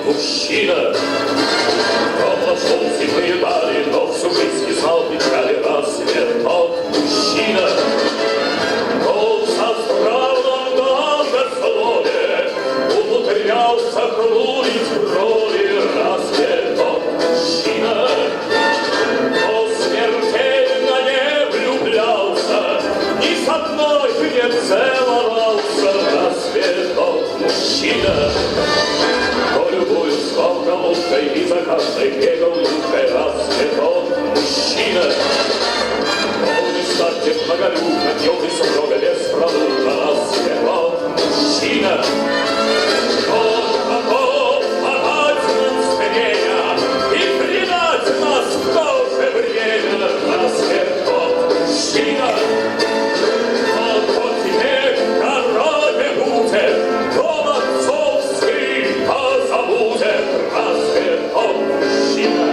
Мужчина, кто прошел зимы дали, но всю жизнь не знал печали рассвет. Тот мужчина, кто со здравом многословие умудрялся хлурить в роли рассвет. Тот мужчина, кто смертельно не влюблялся, ни с одной не целовался рассвет. Тот мужчина, и за каждой бегал юбкой расцветок мужчина. Он не станет многолюдно, днем и строго беспробудно расцветок мужчина. Он готов подать нам смирения и предать нас в то же время расцветок мужчина. Он хоть теперь дороге будет, дом отцовский позабудет расцветок мужчина.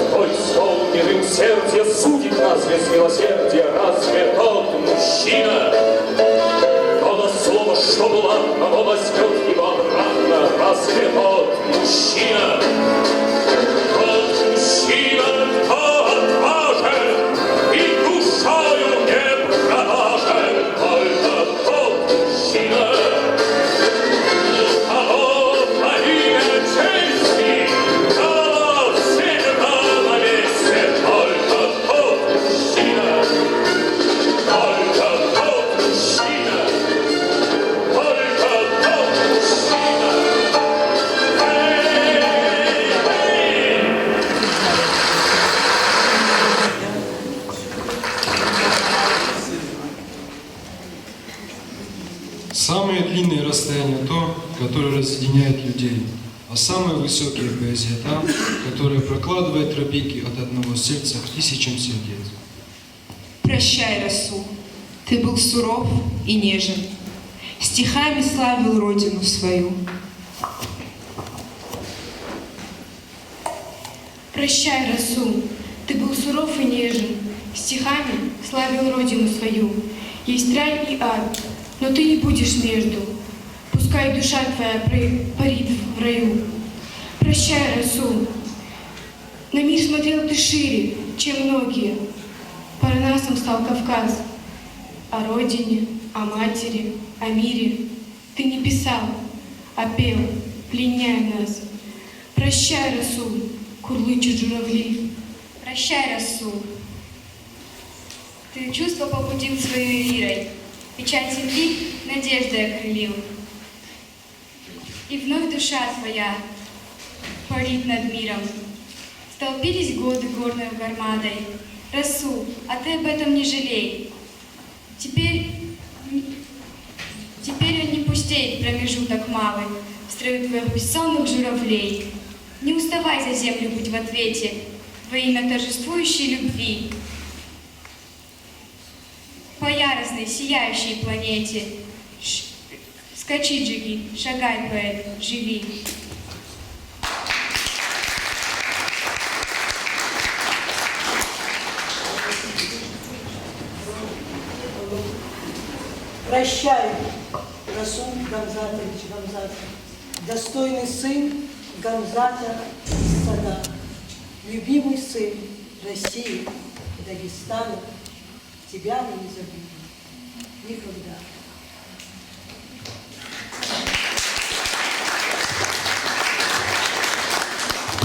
Твой исполненным сердце судит нас без милосердия расцветок мужчина. То на слово, что ладно, но возьмет его обратно расцветок мужчина. Тот мужчина, кто отважен и душою не продажен, только тот мужчина, Самое длинное расстояние то, которое разъединяет людей, а самая высокая поэзия та, которая прокладывает тропинки от одного сердца к тысячам сердец. Прощай, Расул, ты был суров и нежен, стихами славил родину свою. Прощай, Расул, ты был суров и нежен, стихами славил родину свою. Есть рай и ад, но ты не будешь между, пускай душа твоя парит в раю. Прощай, Расул, на мир смотрел ты шире, чем многие, парнасом стал Кавказ. о родине, о матери, о мире. Ты не писал, а пел, пленяя нас. Прощай, Расул, курлычут журавли. Прощай, Расул. Ты чувство побудил своей лирой, печать земли надеждой окрылил. И вновь душа твоя парит над миром. Столпились годы горной гармадой. Расул, а ты об этом не жалей. Теперь он не пустеет промежуток малый в строю твоих бессонных журавлей. Не уставай за землю быть в ответе во имя торжествующей любви. По яростной, сияющей планете скачи, Джиги, шагай, поэт, живи. Прощай, Расул Гамзатович Гамзатов, достойный сын Гамзата из Сада, любимый сын России, Дагестана, тебя мы не забудем никогда.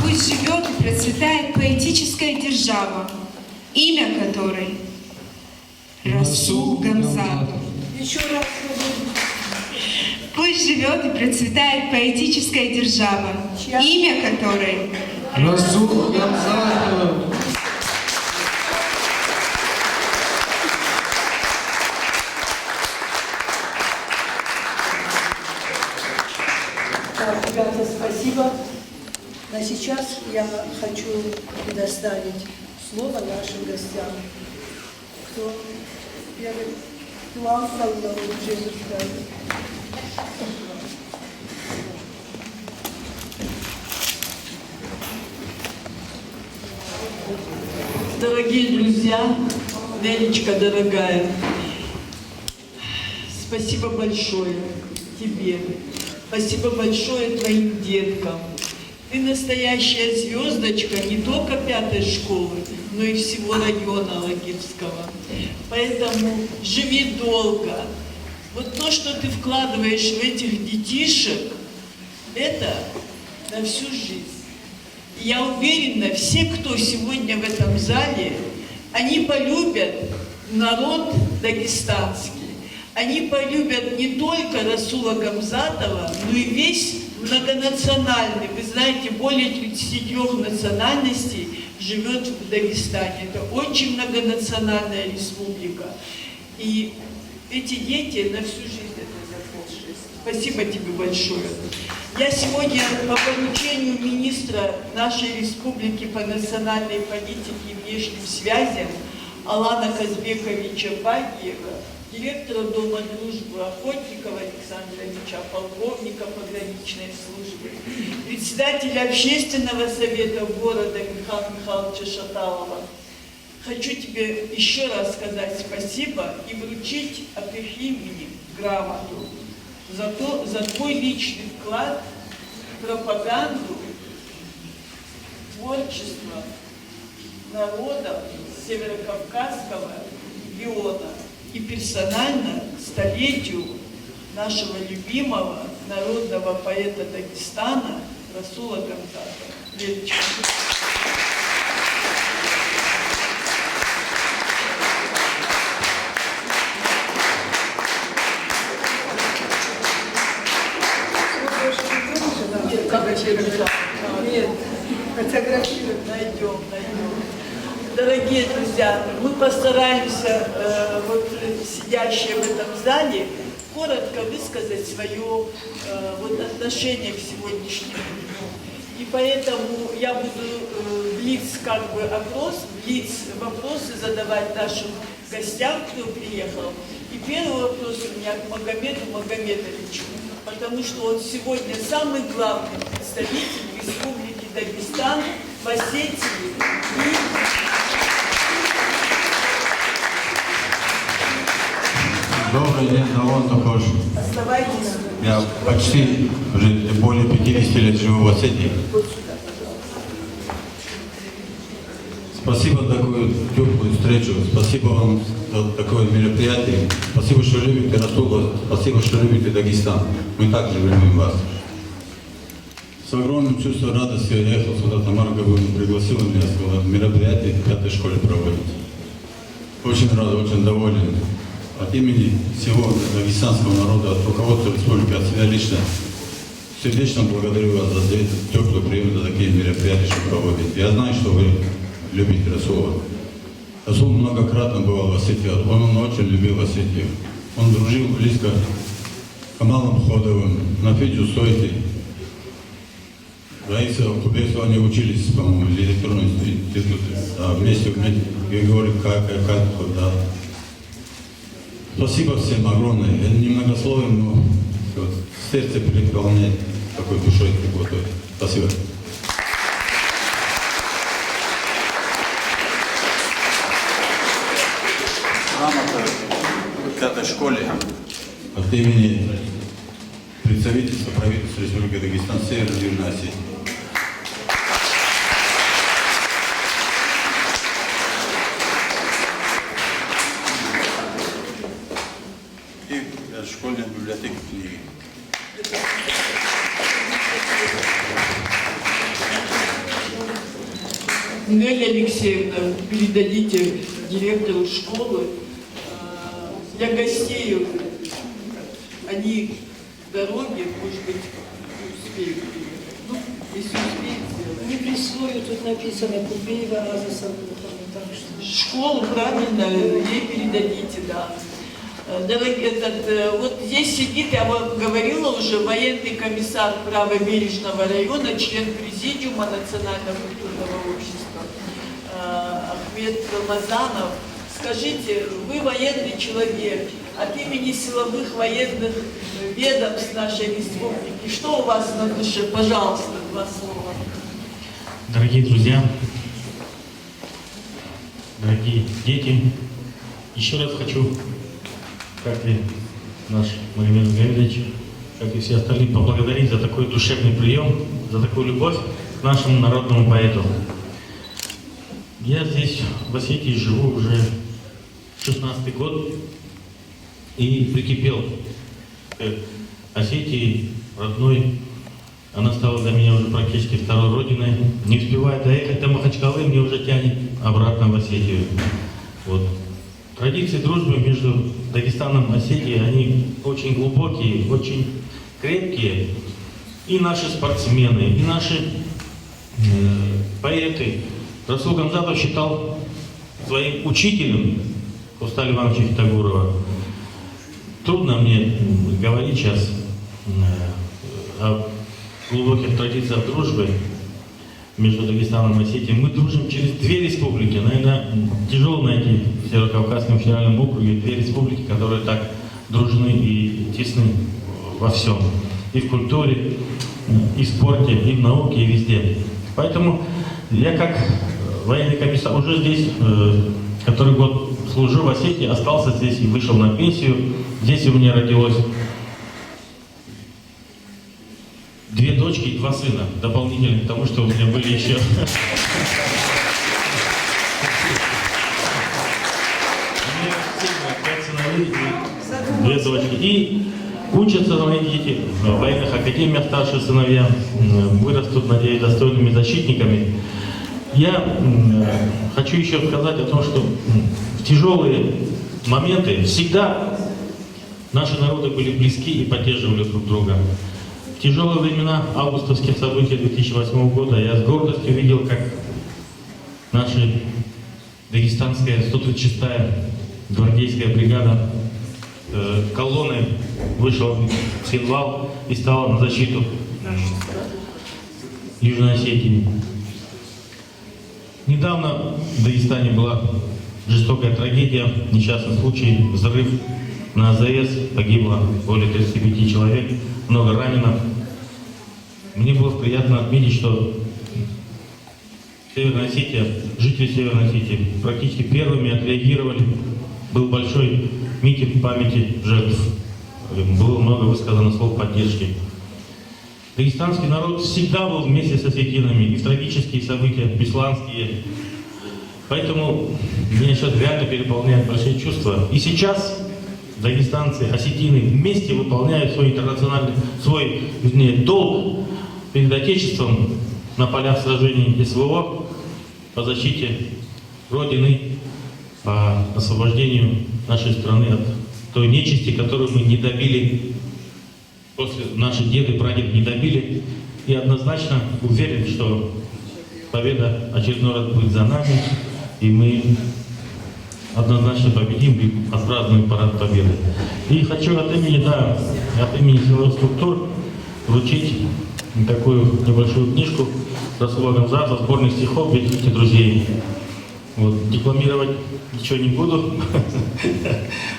Пусть живет и процветает поэтическая держава, имя которой Расул Гамзатов. Еще раз. Пусть живет и процветает поэтическая держава, имя которой Расул Гамзатов. Так, ребята, спасибо. А сейчас я хочу предоставить слово нашим гостям. Кто первый? Туан Халлов, Джеймс Гайд. Дорогие друзья, Ленечка дорогая, спасибо большое тебе, спасибо большое твоим деткам. Ты настоящая звездочка не только 5-й школы, но и всего района Лагирского. Поэтому живи долго. Вот то, что ты вкладываешь в этих детишек, это на всю жизнь. Я уверена, все, кто сегодня в этом зале, они полюбят народ дагестанский. Они полюбят не только Расула Гамзатова, но и весь многонациональный. Вы знаете, более 33 национальностей живет в Дагестане. Это очень многонациональная республика. И эти дети на всю жизнь это запомнят. Спасибо тебе большое. Я сегодня по поручению министра нашей республики по национальной политике и внешним связям Алана Казбековича Багиева, директора Дома дружбы Охотникова Александра Ильича, полковника пограничной службы, председателя общественного совета города Михаила Михайловича Шаталова. Хочу тебе еще раз сказать спасибо и вручить от их имени грамоту за твой личный вклад в пропаганду творчества народов Северокавказского региона и персонально столетию нашего любимого народного поэта Дагестана Расула Гамзатова. Леночка. Нет, фотографируем. Найдем. Дорогие друзья, мы постараемся, сидящие в этом зале, коротко высказать свое отношение к сегодняшнему дню. И поэтому я буду вопросы задавать нашим гостям, кто приехал. И первый вопрос у меня к Магомеду Магомедовичу, потому что он сегодня самый главный представитель Республики Дагестан в Осетии Добрый день, Давон Тухош. Оставайтесь. Я почти уже более 50 лет живу в Осетии. Спасибо за такую теплую встречу. Спасибо вам за такое мероприятие. Спасибо, что любите Расул. Спасибо, что любите Дагестан. Мы также любим вас. С огромным чувством радости я ехал сюда. Тамара Габыевна пригласила меня, сказала, мероприятие в 5-й школе проводится. Очень рад, очень доволен. От имени всего дагестанского народа, от руководства республики, от себя лично, сердечно благодарю вас за теплый прием, за такие мероприятия, что проводите. Я знаю, что вы любите Расула. Расул многократно бывал в Осетии, он очень любил Осетию. Он дружил близко с Камалом Ходовым, Нафидью Сойти. Раиса Кубесова, они учились, по-моему, в электронном институте, вместе в Георгии Катко, да. Спасибо всем огромное. Я немногословен, но вот, сердце переполняет такой душой теплотой. Спасибо. Грамота в 5-й школе от имени представительства правительства Республики Дагестан, Северной и Южной Осетии. И школьная библиотека книги. Нелли Алексеевна, передадите директору школы. Для гостей они в дороге, может быть, успеют. Ну, если успеете. Не присвою, тут написано Кубеева Аза Садуховна, так что... Школу, правильно, ей передадите, да. Вот здесь сидит, я вам говорила уже, военный комиссар Правобережного района, член президиума Национального культурного общества Ахмед Рамазанов. Скажите, вы военный человек, от имени силовых военных ведомств нашей республики, что у вас на душе? Пожалуйста, 2 слова. Дорогие друзья, дорогие дети, еще раз хочу, как и наш Магомед Гаврилович, как и все остальные, поблагодарить за такой душевный прием, за такую любовь к нашему народному поэту. Я здесь, в Осетии, живу уже 16-й год и прикипел к Осетии родной. Она стала для меня уже практически второй родиной. Не успевая доехать до Махачкалы, мне уже тянет обратно в Осетию. Вот. Традиции дружбы между Дагестаном и Осетией, они очень глубокие, очень крепкие. И наши спортсмены, и наши поэты. Расул Гамзатов считал своим учителем Устали Ивановича Фитогурова. Трудно мне говорить сейчас о глубоких традициях дружбы между Дагестаном и Осетией. Мы дружим через 2 республики. Наверное, тяжело найти в Северокавказском федеральном округе 2 республики, которые так дружны и тесны во всем. И в культуре, и в спорте, и в науке, и везде. Поэтому я как военный комиссар уже здесь, который год служу в Осетии, остался здесь и вышел на пенсию. Здесь у меня родилось 2 дочки и 2 сына, дополнительно к тому, что у меня были еще... У меня 5 сыновей и 2 дочки. И учатся мои дети в военных академиях, старшие сыновья, вырастут, надеюсь, достойными защитниками. Я хочу еще сказать о том, что в тяжелые моменты всегда наши народы были близки и поддерживали друг друга. В тяжелые времена августовских событий 2008 года я с гордостью видел, как наша дагестанская 136-я гвардейская бригада колонны вышла в Синвал и стала на защиту Южной Осетии. Недавно в Дагестане была жестокая трагедия, несчастный случай, взрыв на АЗС, погибло более 35 человек, много ранено. Мне было приятно отметить, что Северная Осетия, жители Северной Осетии практически первыми отреагировали. Был большой митинг памяти жертв, было много высказано слов поддержки. Дагестанский народ всегда был вместе с осетинами, и в трагические события, бесланские, Поэтому меня сейчас реально переполняют большие чувства. И сейчас дагестанцы, осетины вместе выполняют свой интернациональный, вернее, долг перед Отечеством на полях сражений СВО по защите Родины, по освобождению нашей страны от той нечисти, которую мы не добили, после наши деды, прадеды не добили. И однозначно уверен, что победа очередной раз будет за нами, и мы однозначно победим и отпразднуем парад победы. И хочу от имени силовых структур вручить такую небольшую книжку Расула Гамзатова, сборник стихов «Берегите друзей». Вот, декламировать ничего не буду,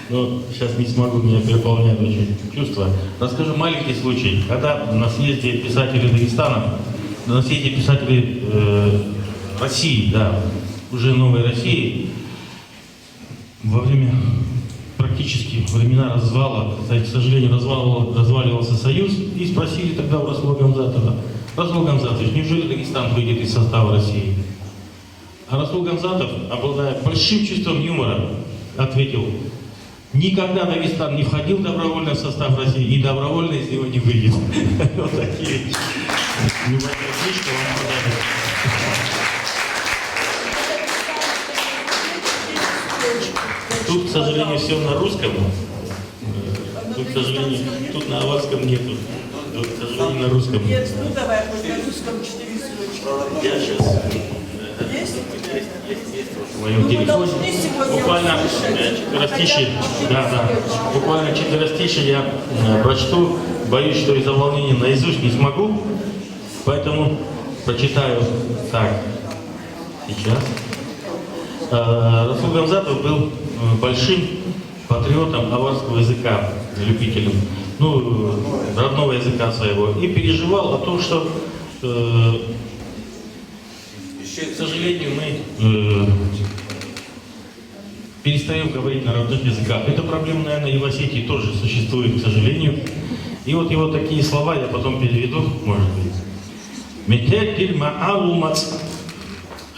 но сейчас не смогу, меня переполняют очень чувства. Расскажу маленький случай. Когда на съезде писателей Дагестана, на съезде писателей России, да, уже новой России, во время практически времена развала, кстати, к сожалению, разваливался Союз, и спросили тогда у Расула Гамзатова: Расул Гамзатович, неужели Дагестан выйдет из состава России? А Расул Гамзатов, обладая большим чувством юмора, ответил: никогда Дагестан не входил добровольно в состав России и добровольно из него не выйдет. Вот такие небольшая книжка вам подарок. Тут, к сожалению, все на русском. Тут, к сожалению, тут на аварском нету. Тут, к сожалению, на русском. Нет, ну давай, хоть на русском 4 строчки. Я сейчас... Есть в моем телефоне. Буквально четверостишие. Да. Буквально четверостишие я прочту. Боюсь, что из-за волнения наизусть не смогу. Поэтому прочитаю так. Сейчас. Расул Гамзатов был большим патриотом аварского языка, любителем, родного языка своего, и переживал о том, что, к сожалению, мы перестаем говорить на родных языках. Эта проблема, наверное, и в Осетии тоже существует, к сожалению. И вот его такие слова я потом переведу, может быть. Метель маалумац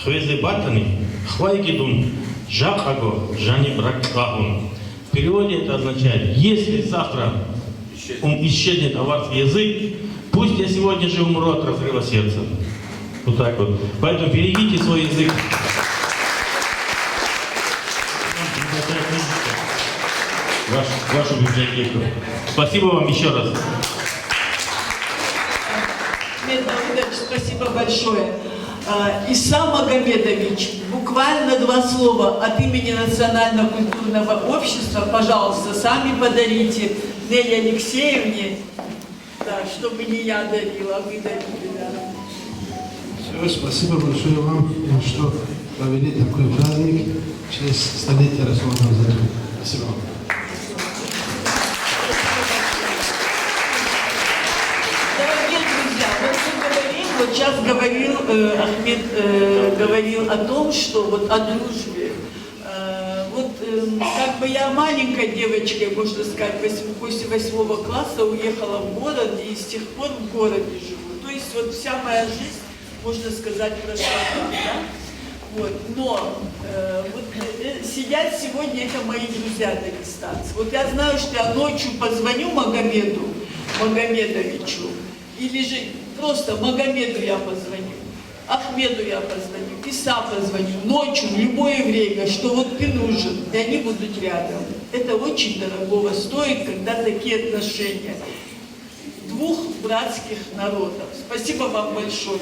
хвезебатани хвайгидун жахаго жани бракагун. В переводе это означает: если завтра исчезнет аварский язык, пусть я сегодня же умру от разрыва сердца. Вот так вот. Поэтому берегите свой язык. Вашу библиотеку. Спасибо вам еще раз. Спасибо большое. Исам Магомедович, буквально 2 слова от имени Национально-культурного общества, пожалуйста, сами подарите Неле Алексеевне, да, чтобы не я дарила, а вы дарили. Да. Все, спасибо большое вам, что провели такой праздник в честь столетия Расула Гамзатова. Спасибо вам. Вот сейчас говорил Ахмед говорил о том, что вот о дружбе. Как бы я маленькой девочкой, можно сказать, после 8 класса уехала в город и с тех пор в городе живу. То есть вот вся моя жизнь, можно сказать, прошла там, да? Вот. Но сидят сегодня это мои друзья дагестанцы. Вот я знаю, что я ночью позвоню Магомедовичу, или же просто Магомеду я позвоню, Ахмеду я позвоню, Иса позвоню, ночью, в любое время, что вот ты нужен, и они будут рядом. Это очень дорогого стоит, когда такие отношения 2 братских народов. Спасибо вам большое.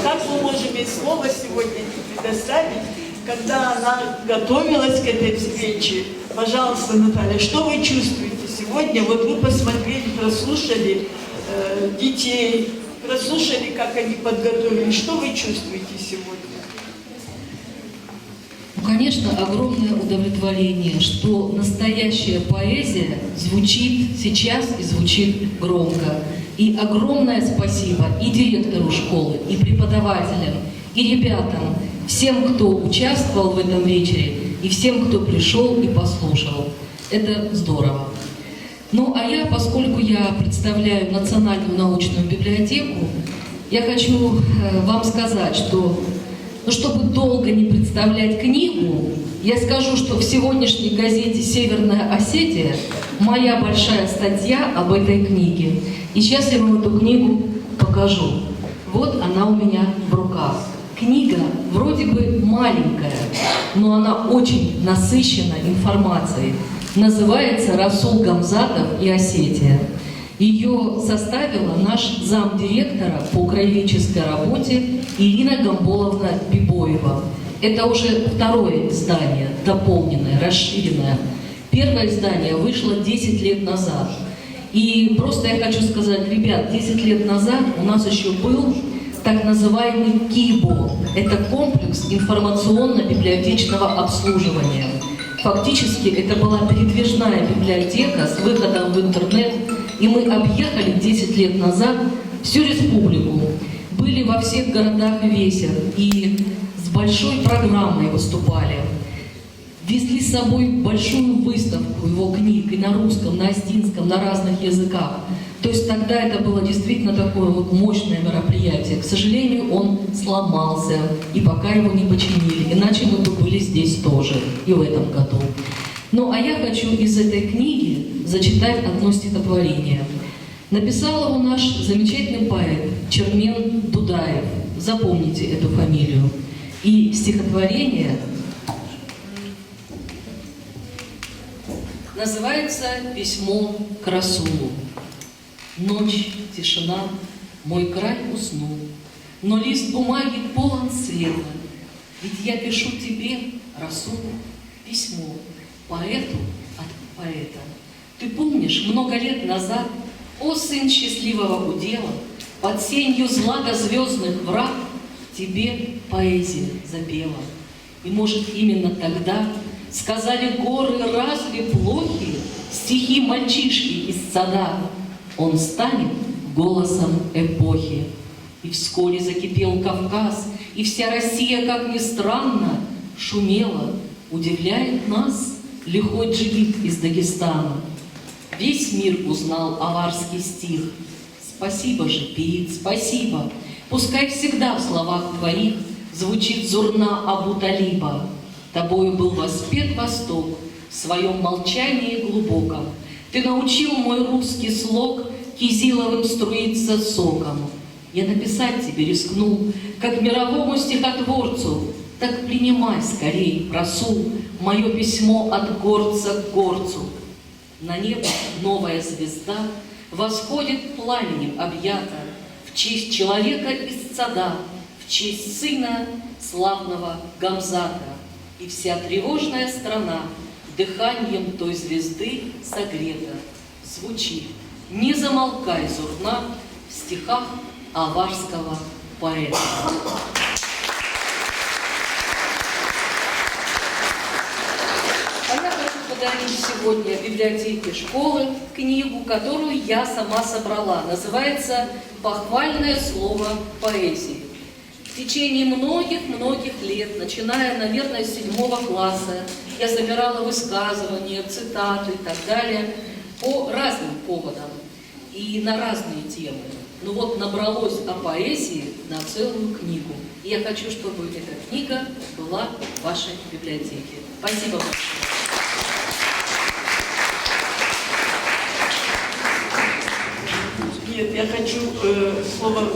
Как мы можем ей слово сегодня не предоставить, когда она готовилась к этой встрече? Пожалуйста, Наталья, что вы чувствуете сегодня? Вот вы посмотрели, прослушали детей, прослушали, как они подготовились. Что вы чувствуете сегодня? Конечно, огромное удовлетворение, что настоящая поэзия звучит сейчас и звучит громко. И огромное спасибо и директору школы, и преподавателям, и ребятам, всем, кто участвовал в этом вечере, и всем, кто пришел и послушал. Это здорово. Ну, а я, поскольку я представляю Национальную научную библиотеку, я хочу вам сказать, что, чтобы долго не представлять книгу, я скажу, что в сегодняшней газете «Северная Осетия» моя большая статья об этой книге. И сейчас я вам эту книгу покажу. Вот она у меня в руках. Книга вроде бы маленькая, но она очень насыщена информацией. Называется «Расул Гамзатов и Осетия». Ее составила наш замдиректора по краеведческой работе Ирина Гамболовна Бибоева. Это уже второе издание, дополненное, расширенное. Первое издание вышло 10 лет назад. И просто я хочу сказать, ребят, 10 лет назад у нас еще был так называемый КИБО. Это комплекс информационно-библиотечного обслуживания. Фактически это была передвижная библиотека с выходом в интернет. И мы объехали 10 лет назад всю республику. Были во всех городах и весях. И с большой программой выступали. Везли с собой большую выставку его книг и на русском, на остинском, на разных языках. То есть тогда это было действительно такое вот мощное мероприятие. К сожалению, он сломался, и пока его не починили. Иначе мы бы были здесь тоже, и в этом году. Ну, а я хочу из этой книги зачитать одно стихотворение. Написал его наш замечательный поэт Чермен Дудаев. Запомните эту фамилию. И стихотворение называется «Письмо к Расулу». Ночь, тишина, мой край уснул, но лист бумаги полон света. Ведь я пишу тебе, Расул, письмо, поэту от поэта. Ты помнишь, много лет назад, о сын счастливого удела, под сенью звездных врат тебе поэзия запела. И, может, именно тогда сказали горы, разве плохи стихи мальчишки из сада? Он станет голосом эпохи. И вскоре закипел Кавказ, и вся Россия, как ни странно, шумела. Удивляет нас лихой джигит из Дагестана. Весь мир узнал аварский стих. Спасибо же, пеет, спасибо. Пускай всегда в словах твоих звучит зурна Абу-Талиба. Тобою был воспет Восток в своем молчании глубоком. Ты научил мой русский слог кизиловым струиться соком. Я написать тебе рискнул, как мировому стихотворцу. Так принимай скорей, Расул, мое письмо от горца к горцу. На небо новая звезда восходит пламенем объята в честь человека из Цада, в честь сына славного Гамзата. И вся тревожная страна дыханием той звезды согрета. Звучит, не замолкай, зурна, в стихах аварского поэта. А я хочу подарить сегодня библиотеке школы книгу, которую я сама собрала. Называется «Похвальное слово поэзии». В течение многих-многих лет, начиная, наверное, с 7 класса, я собирала высказывания, цитаты и так далее по разным поводам и на разные темы. Ну вот набралось о поэзии на целую книгу. И я хочу, чтобы эта книга была в вашей библиотеке. Спасибо большое. Нет, я хочу слово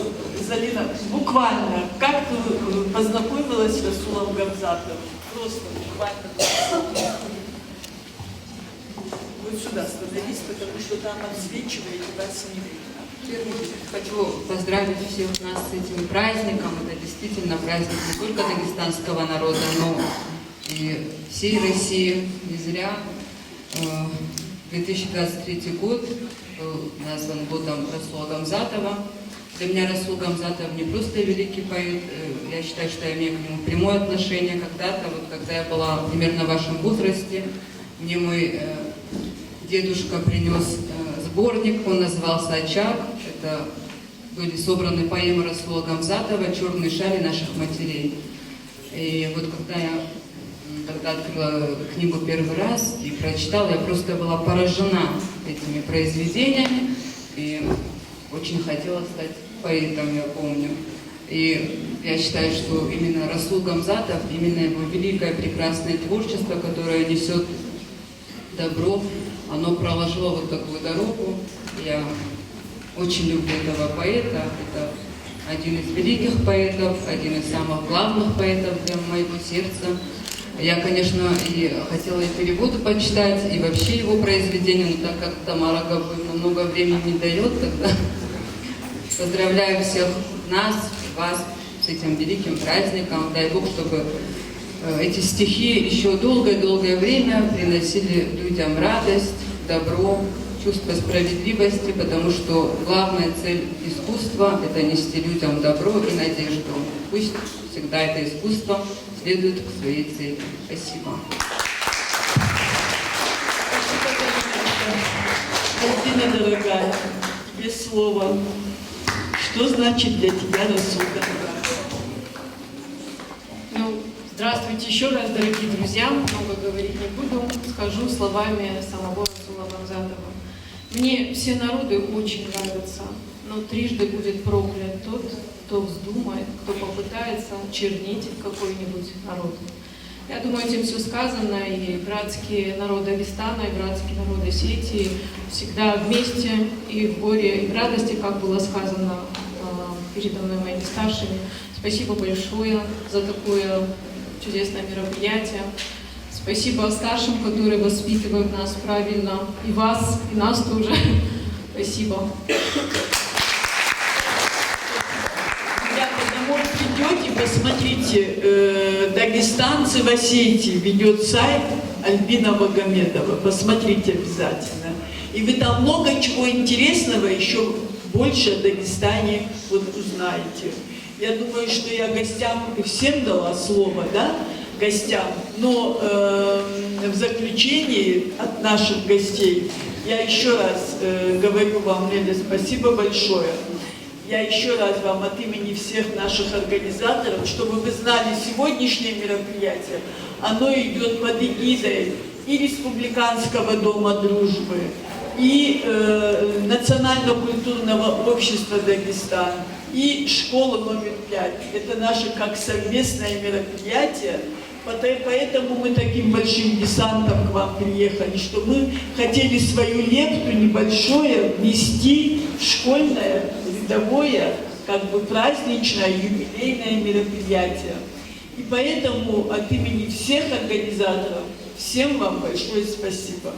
Залина. Буквально, как ты познакомилась с Расулом Гамзатовым? Просто буквально. Вы сюда становитесь, потому что там отсвечивает вас не видно. Хочу поздравить всех нас с этим праздником. Это действительно праздник не только дагестанского народа, но и всей России. Не зря 2023 год был назван годом Расула Гамзатова. Для меня Расул Гамзатов не просто великий поэт, я считаю, что я имею к нему прямое отношение. Когда-то, вот когда я была примерно в вашем возрасте, мне мой дедушка принес сборник, он назывался «Очаг». Это были собраны поэмы Расула Гамзатова «Черные шали наших матерей». И вот когда я когда открыла книгу первый раз и прочитала, я просто была поражена этими произведениями и очень хотела стать поэтом, я помню. И я считаю, что именно Расул Гамзатов, именно его великое прекрасное творчество, которое несет добро, оно проложило вот такую дорогу. Я очень люблю этого поэта. Это один из великих поэтов, один из самых главных поэтов для моего сердца. Я, конечно, и хотела и переводы почитать, и вообще его произведения, но так как Тамара Габуевна много времени не дает, тогда поздравляю всех нас, вас с этим великим праздником. Дай Бог, чтобы эти стихи еще долгое-долгое время приносили людям радость, добро, чувство справедливости, потому что главная цель искусства – это нести людям добро и надежду. Пусть всегда это искусство следует к своей цели. Спасибо. Альбина, дорогая, тебе слово. Что значит для тебя Расул Гамзатов? Ну, здравствуйте еще раз, дорогие друзья. Много говорить не буду, скажу словами самого Расула Гамзатова. Мне все народы очень нравятся, но трижды будет проклят тот, кто вздумает, кто попытается чернить какой-нибудь народ. Я думаю, этим все сказано, и братские народы Дагестана, и братские народы Осетии всегда вместе, и в горе, и в радости, как было сказано передо мной моими старшими. Спасибо большое за такое чудесное мероприятие. Спасибо старшим, которые воспитывают нас правильно, и вас, и нас тоже. Спасибо. Идете, посмотрите, дагестанцы в Осетии ведет сайт Альбина Магомедова. Посмотрите обязательно. И вы там много чего интересного, еще больше о Дагестане вот узнаете. Я думаю, что я гостям всем дала слово, да, гостям, но в заключении от наших гостей я еще раз говорю вам, Леля, спасибо большое. Я еще раз вам от имени всех наших организаторов, чтобы вы знали, сегодняшнее мероприятие, оно идет под эгидой и Республиканского дома дружбы, и Национально-культурного общества Дагестан, и школа номер 5. Это наше как совместное мероприятие, поэтому мы таким большим десантом к вам приехали, что мы хотели свою лепту небольшое внести в школьное, рядовое, как бы праздничное, юбилейное мероприятие. И поэтому от имени всех организаторов всем вам большое спасибо.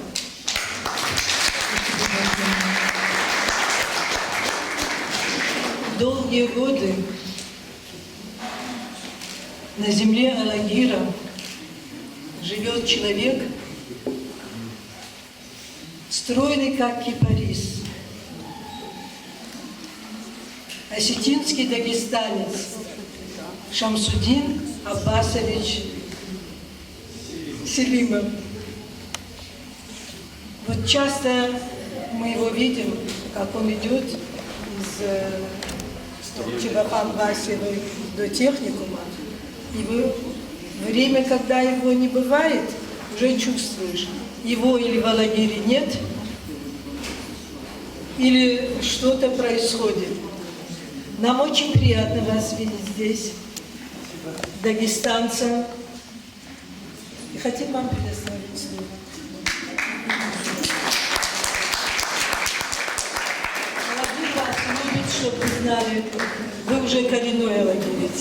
Долгие годы на земле Алагира живет человек, стройный как кипарис, осетинский дагестанец Шамсудин Аббасович Селимов. Вот часто мы его видим, как он идет из Чебахан Васевой до техникума, и время, когда его не бывает, уже чувствуешь, его или в Алагире нет, или что-то происходит. Нам очень приятно вас видеть здесь, дагестанцам, и хотим вам предоставить слово. Алагир вас любит, чтобы вы знали, вы уже коренной алагирец.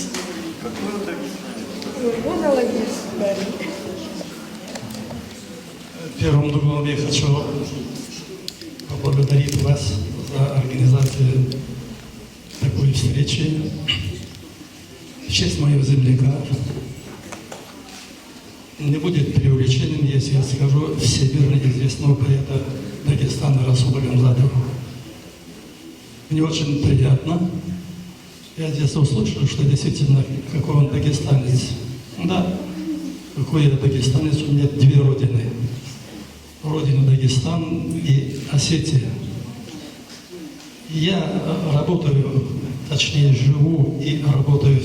Он алагирец, парень. Первым делом я хочу поблагодарить вас за организацию такой встречи. В честь моего земляка. Не будет преувеличением, если я скажу всемирно известного поэта Дагестана Расула Гамзатова. Мне очень приятно. Я здесь услышал, что действительно, какой он дагестанец. Да, какой я дагестанец, у меня две родины. Родина Дагестан и Осетия. Я работаю, точнее живу и работаю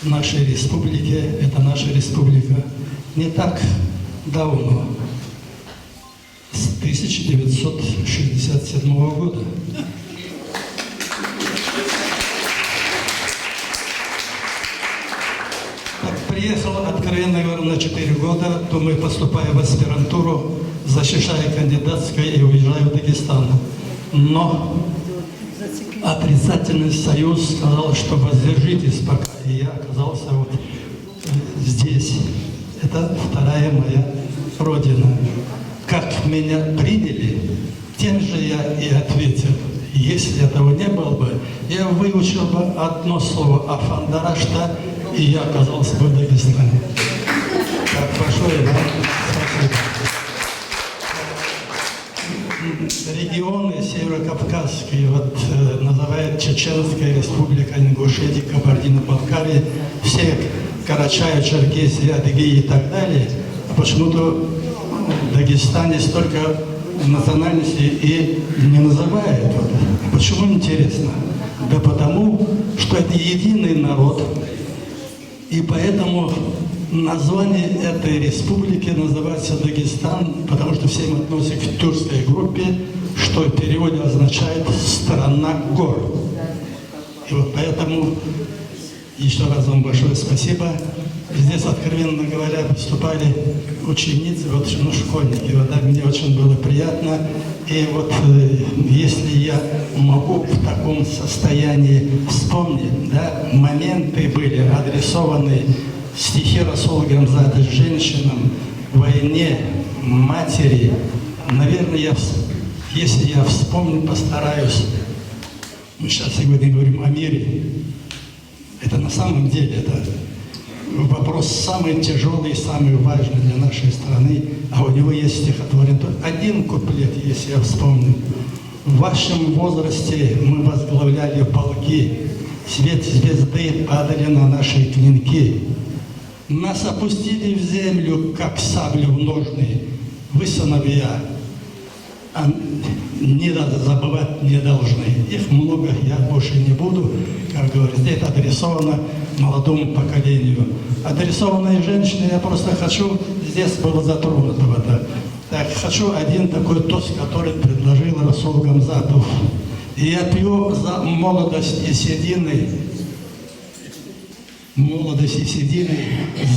в нашей республике. Это наша республика не так давно, с 1967 года. Так, приехал, откровенно говоря, на 4 года, думаю, поступая в аспирантуру, защищая кандидатское и уезжаю в Дагестан. Но отрицательный союз сказал, что воздержитесь пока. И я оказался вот здесь. Это вторая моя родина. Как меня приняли, тем же я и ответил. Если этого не было бы, я выучил бы одно слово «Афандарашта», и я оказался бы в Дагестане. Так, большое вам спасибо. Регионы северокавказские, вот называют Чеченская республика, Ингушетия, Кабардино-Балкария, все Карачаево, Черкесия, Адыгея и так далее. А почему-то в Дагестане столько национальностей и не называют. Вот. Почему интересно? Да потому, что это единый народ, и поэтому название этой республики называется Дагестан, потому что все мы относимся к тюркской группе, что в переводе означает «страна гор». И вот поэтому еще раз вам большое спасибо. Здесь, откровенно говоря, выступали ученицы, вот, ну, школьники. Вот, да, мне очень было приятно. И вот если я могу в таком состоянии вспомнить, да, моменты были адресованы стихи Расула Гамзата женщинам, войне, матери. Наверное, если я вспомню, постараюсь. Мы сейчас сегодня говорим о мире. Это на самом деле это вопрос самый тяжелый и самый важный для нашей страны. А у него есть стихотворение. Один куплет, если я вспомню. В вашем возрасте мы возглавляли полки. Свет звезды падали на наши клинки. Нас опустили в землю, как саблю в ножны. Вы, сыновья, не забывать не должны. Их много, я больше не буду. Как говорится, это адресовано молодому поколению. Адресованные женщины, я просто хочу, здесь было затронуто в это. Так, хочу один такой тост, который предложил Расул Гамзатов. И я пью за молодость и седины,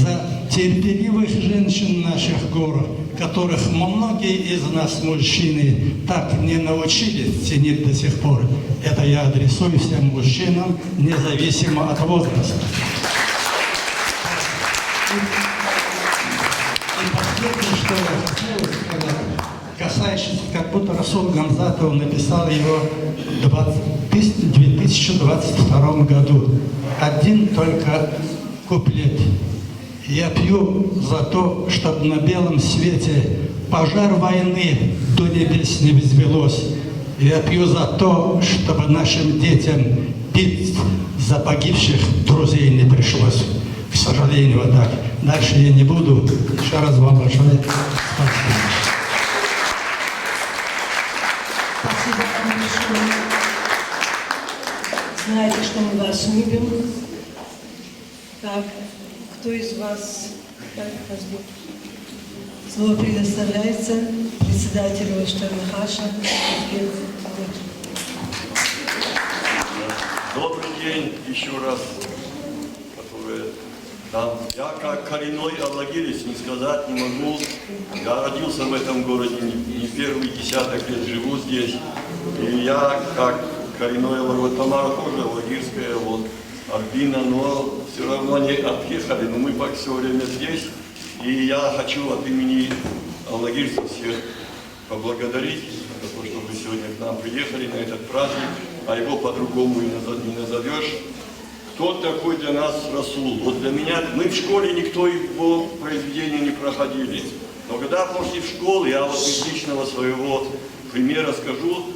за терпеливых женщин наших гор, которых многие из нас, мужчины, так не научились ценить до сих пор. Это я адресую всем мужчинам, независимо от возраста. И последнее, что я хотел сказать, касающийся, как будто Расул Гамзатов написал его в 2022 году. Один только куплет. Я пью за то, чтобы на белом свете пожар войны до небес не взвелось. Я пью за то, чтобы нашим детям пить за погибших друзей не пришлось. К сожалению, вот так. Дальше я не буду. Еще раз вам большое спасибо. Спасибо вам большое. Знаете, что мы вас любим. Так, кто из вас, так, слово предоставляется председателю Штернахаша. Добрый день еще раз. Я как коренной аллагирец не сказать не могу. Я родился в этом городе, не первый десяток лет живу здесь. И я как коренной аллагирец, Тамара тоже аллагирская, вот, Арбина, но все равно не отъехали, но мы пока все время здесь. И я хочу от имени аллагирцев всех поблагодарить за то, что вы сегодня к нам приехали на этот праздник, а его по-другому и не назовешь. Кто такой для нас Расул? Вот для меня, мы в школе никто его произведения не проходили. Но когда после школы, я вот из личного своего примера скажу,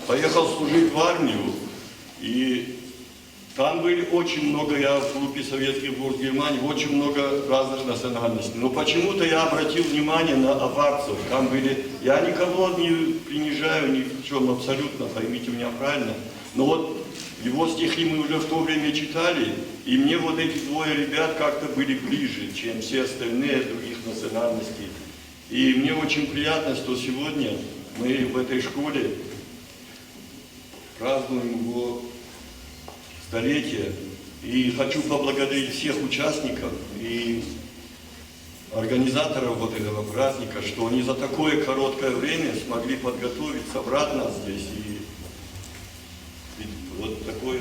поехал служить в армию, и там были очень много, я в группе советских войск Германии, очень много разных национальностей. Но почему-то я обратил внимание на аварцев. Там были, я никого не принижаю ни в чем абсолютно, поймите меня правильно. Но вот Его стихи мы уже в то время читали, и мне вот эти двое ребят как-то были ближе, чем все остальные других национальностей. И мне очень приятно, что сегодня мы в этой школе празднуем его столетие. И хочу поблагодарить всех участников и организаторов вот этого праздника, что они за такое короткое время смогли подготовить, собрать нас здесь и вот такое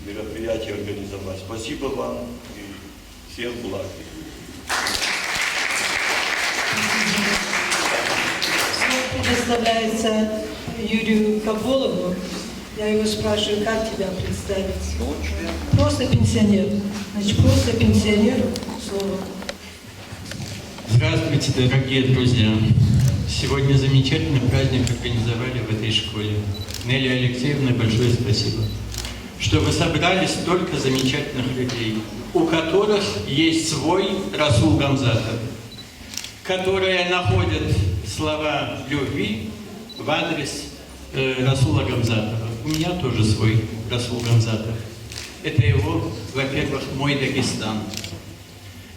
мероприятие организовать. Спасибо вам и всех благ. Слово предоставляется Юрию Каболову. Я его спрашиваю, как тебя представить? Просто пенсионер. Значит, просто пенсионер. Слово. Здравствуйте, дорогие друзья! Сегодня замечательный праздник организовали в этой школе. Нелли Алексеевна, большое спасибо, что вы собрали столько замечательных людей, у которых есть свой Расул Гамзатов, которые находят слова любви в адрес Расула Гамзатова. У меня тоже свой Расул Гамзатов. Это его, во-первых, «Мой Дагестан».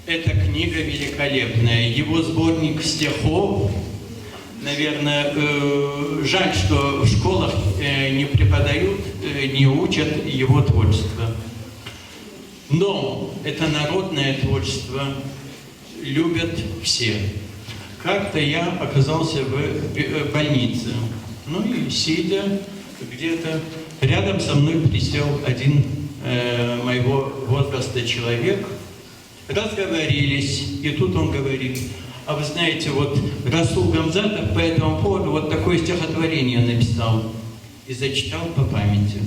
Эта книга великолепная. Его сборник стихов, наверное, жаль, что в школах не преподают, не учат его творчество. Но это народное творчество любят все. Как-то я оказался в больнице. Ну и сидя где-то, рядом со мной присел один моего возраста человек. Разговорились, и тут он говорит: а вы знаете, вот Расул Гамзатов по этому поводу вот такое стихотворение написал и зачитал по памяти.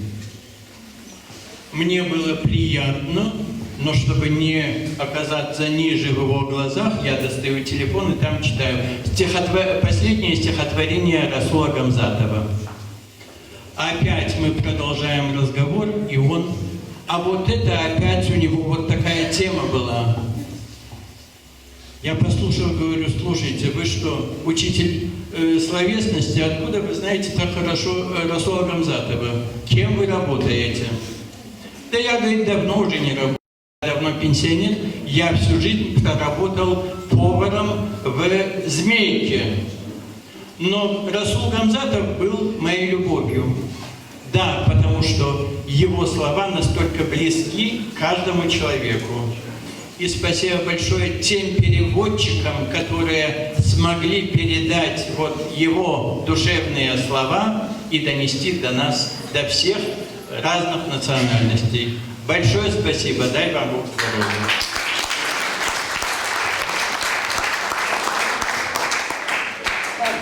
Мне было приятно, но чтобы не оказаться ниже в его глазах, я достаю телефон и там читаю последнее стихотворение Расула Гамзатова. Опять мы продолжаем разговор, и он... А вот это опять у него вот такая тема была. Я послушал, говорю: слушайте, вы что, учитель словесности, откуда вы знаете так хорошо Расула Гамзатова? Кем вы работаете? Да я, говорит, давно уже не работаю, давно пенсионер. Я всю жизнь проработал поваром в Змейке. Но Расул Гамзатов был моей любовью. Да, потому что его слова настолько близки каждому человеку. И спасибо большое тем переводчикам, которые смогли передать вот его душевные слова и донести до нас, до всех разных национальностей. Большое спасибо, дай вам Бог здоровья.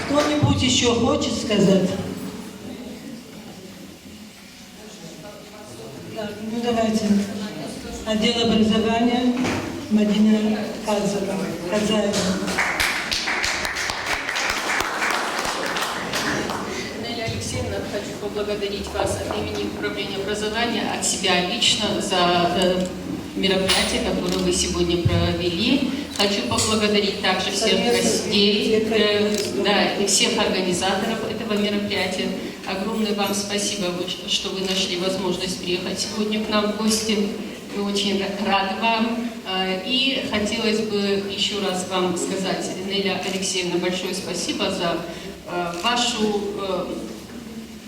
Кто-нибудь еще хочет сказать? Да, ну давайте. Отдел образования Мадина Кадзаева. Нелли Алексеевна, хочу поблагодарить вас от имени Управления образования, от себя лично за мероприятие, которое вы сегодня провели. Хочу поблагодарить также всех гостей, и всех организаторов этого мероприятия. Огромное вам спасибо, что вы нашли возможность приехать сегодня к нам в гости. Мы очень рады вам. И хотелось бы еще раз вам сказать, Нелли Алексеевна, большое спасибо за вашу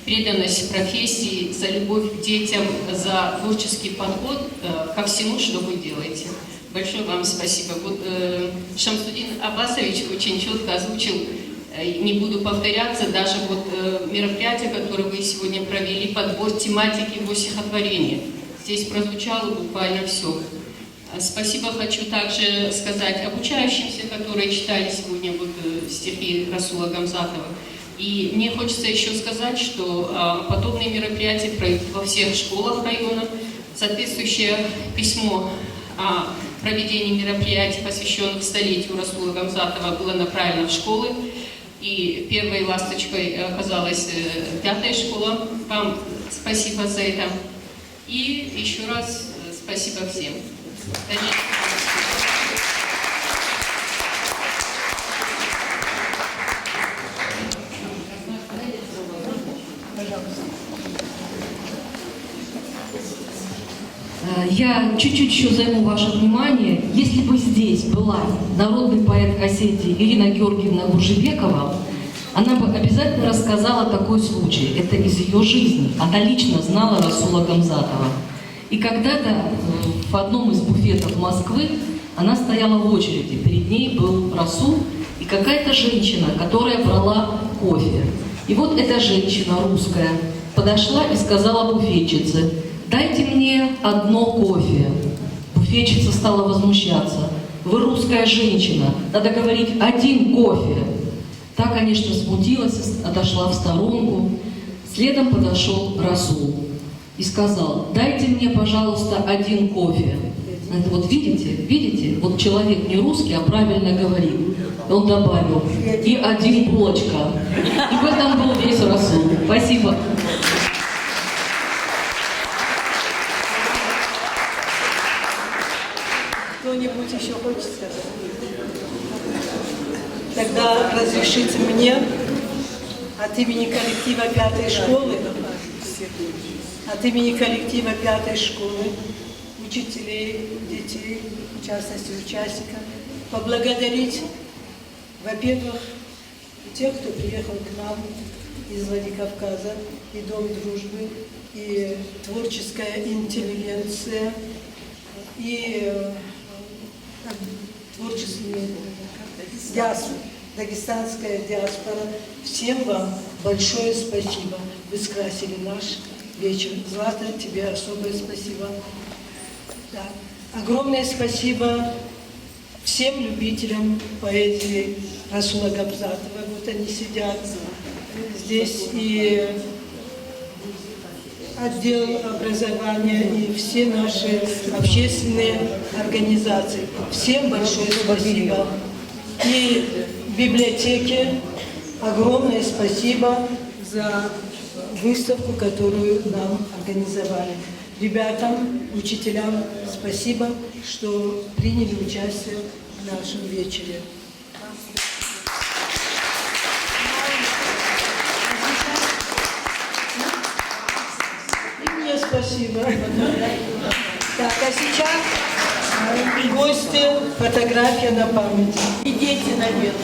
преданность профессии, за любовь к детям, за творческий подход ко всему, что вы делаете. Большое вам спасибо. Вот, Шамсудин Аббасович очень четко озвучил, не буду повторяться, даже вот мероприятие, которое вы сегодня провели, подбор тематики его стихотворения. Здесь прозвучало буквально все. Спасибо хочу также сказать обучающимся, которые читали сегодня вот стихи Расула Гамзатова. И мне хочется еще сказать, что подобные мероприятия пройдут во всех школах района. Соответствующее письмо о проведении мероприятий, посвященных столетию Расула Гамзатова, было направлено в школы. И первой ласточкой оказалась 5-я школа. Вам спасибо за это. И еще раз спасибо всем. Я чуть-чуть еще займу ваше внимание. Если бы здесь была народный поэт Осетии Ирина Георгиевна Гуржибекова, она бы обязательно рассказала такой случай. Это из ее жизни. Она лично знала Расула Гамзатова. И когда-то в одном из буфетов Москвы она стояла в очереди. Перед ней был Расул и какая-то женщина, которая брала кофе. И вот эта женщина русская подошла и сказала буфетчице: «Дайте мне одно кофе». Буфетчица стала возмущаться: «Вы русская женщина, надо говорить один кофе». Та, конечно, смутилась, отошла в сторонку. Следом подошел Расул и сказал: «Дайте мне, пожалуйста, один кофе». Это вот видите, вот человек не русский, а правильно говорит. Он добавил: «И один булочка». И в этом был весь Расул. Спасибо. Кто-нибудь еще хочет сказать? Тогда разрешите мне от имени коллектива 5-й школы, учителей, детей, в частности участников, поблагодарить, во-первых, тех, кто приехал к нам из Владикавказа, и Дом дружбы, и творческая интеллигенция, и творческие диаспора, дагестанская диаспора. Всем вам большое спасибо. Вы скрасили наш вечер. Злата, тебе особое спасибо. Да. Огромное спасибо всем любителям поэзии Расула Гамзатова. Вот они сидят здесь, и отдел образования, и все наши общественные организации. Всем большое спасибо. И библиотеке огромное спасибо за выставку, которую нам организовали. Ребятам, учителям спасибо, что приняли участие в нашем вечере. И мне спасибо. Так, а сейчас гости, фотография на память. И дети наверх.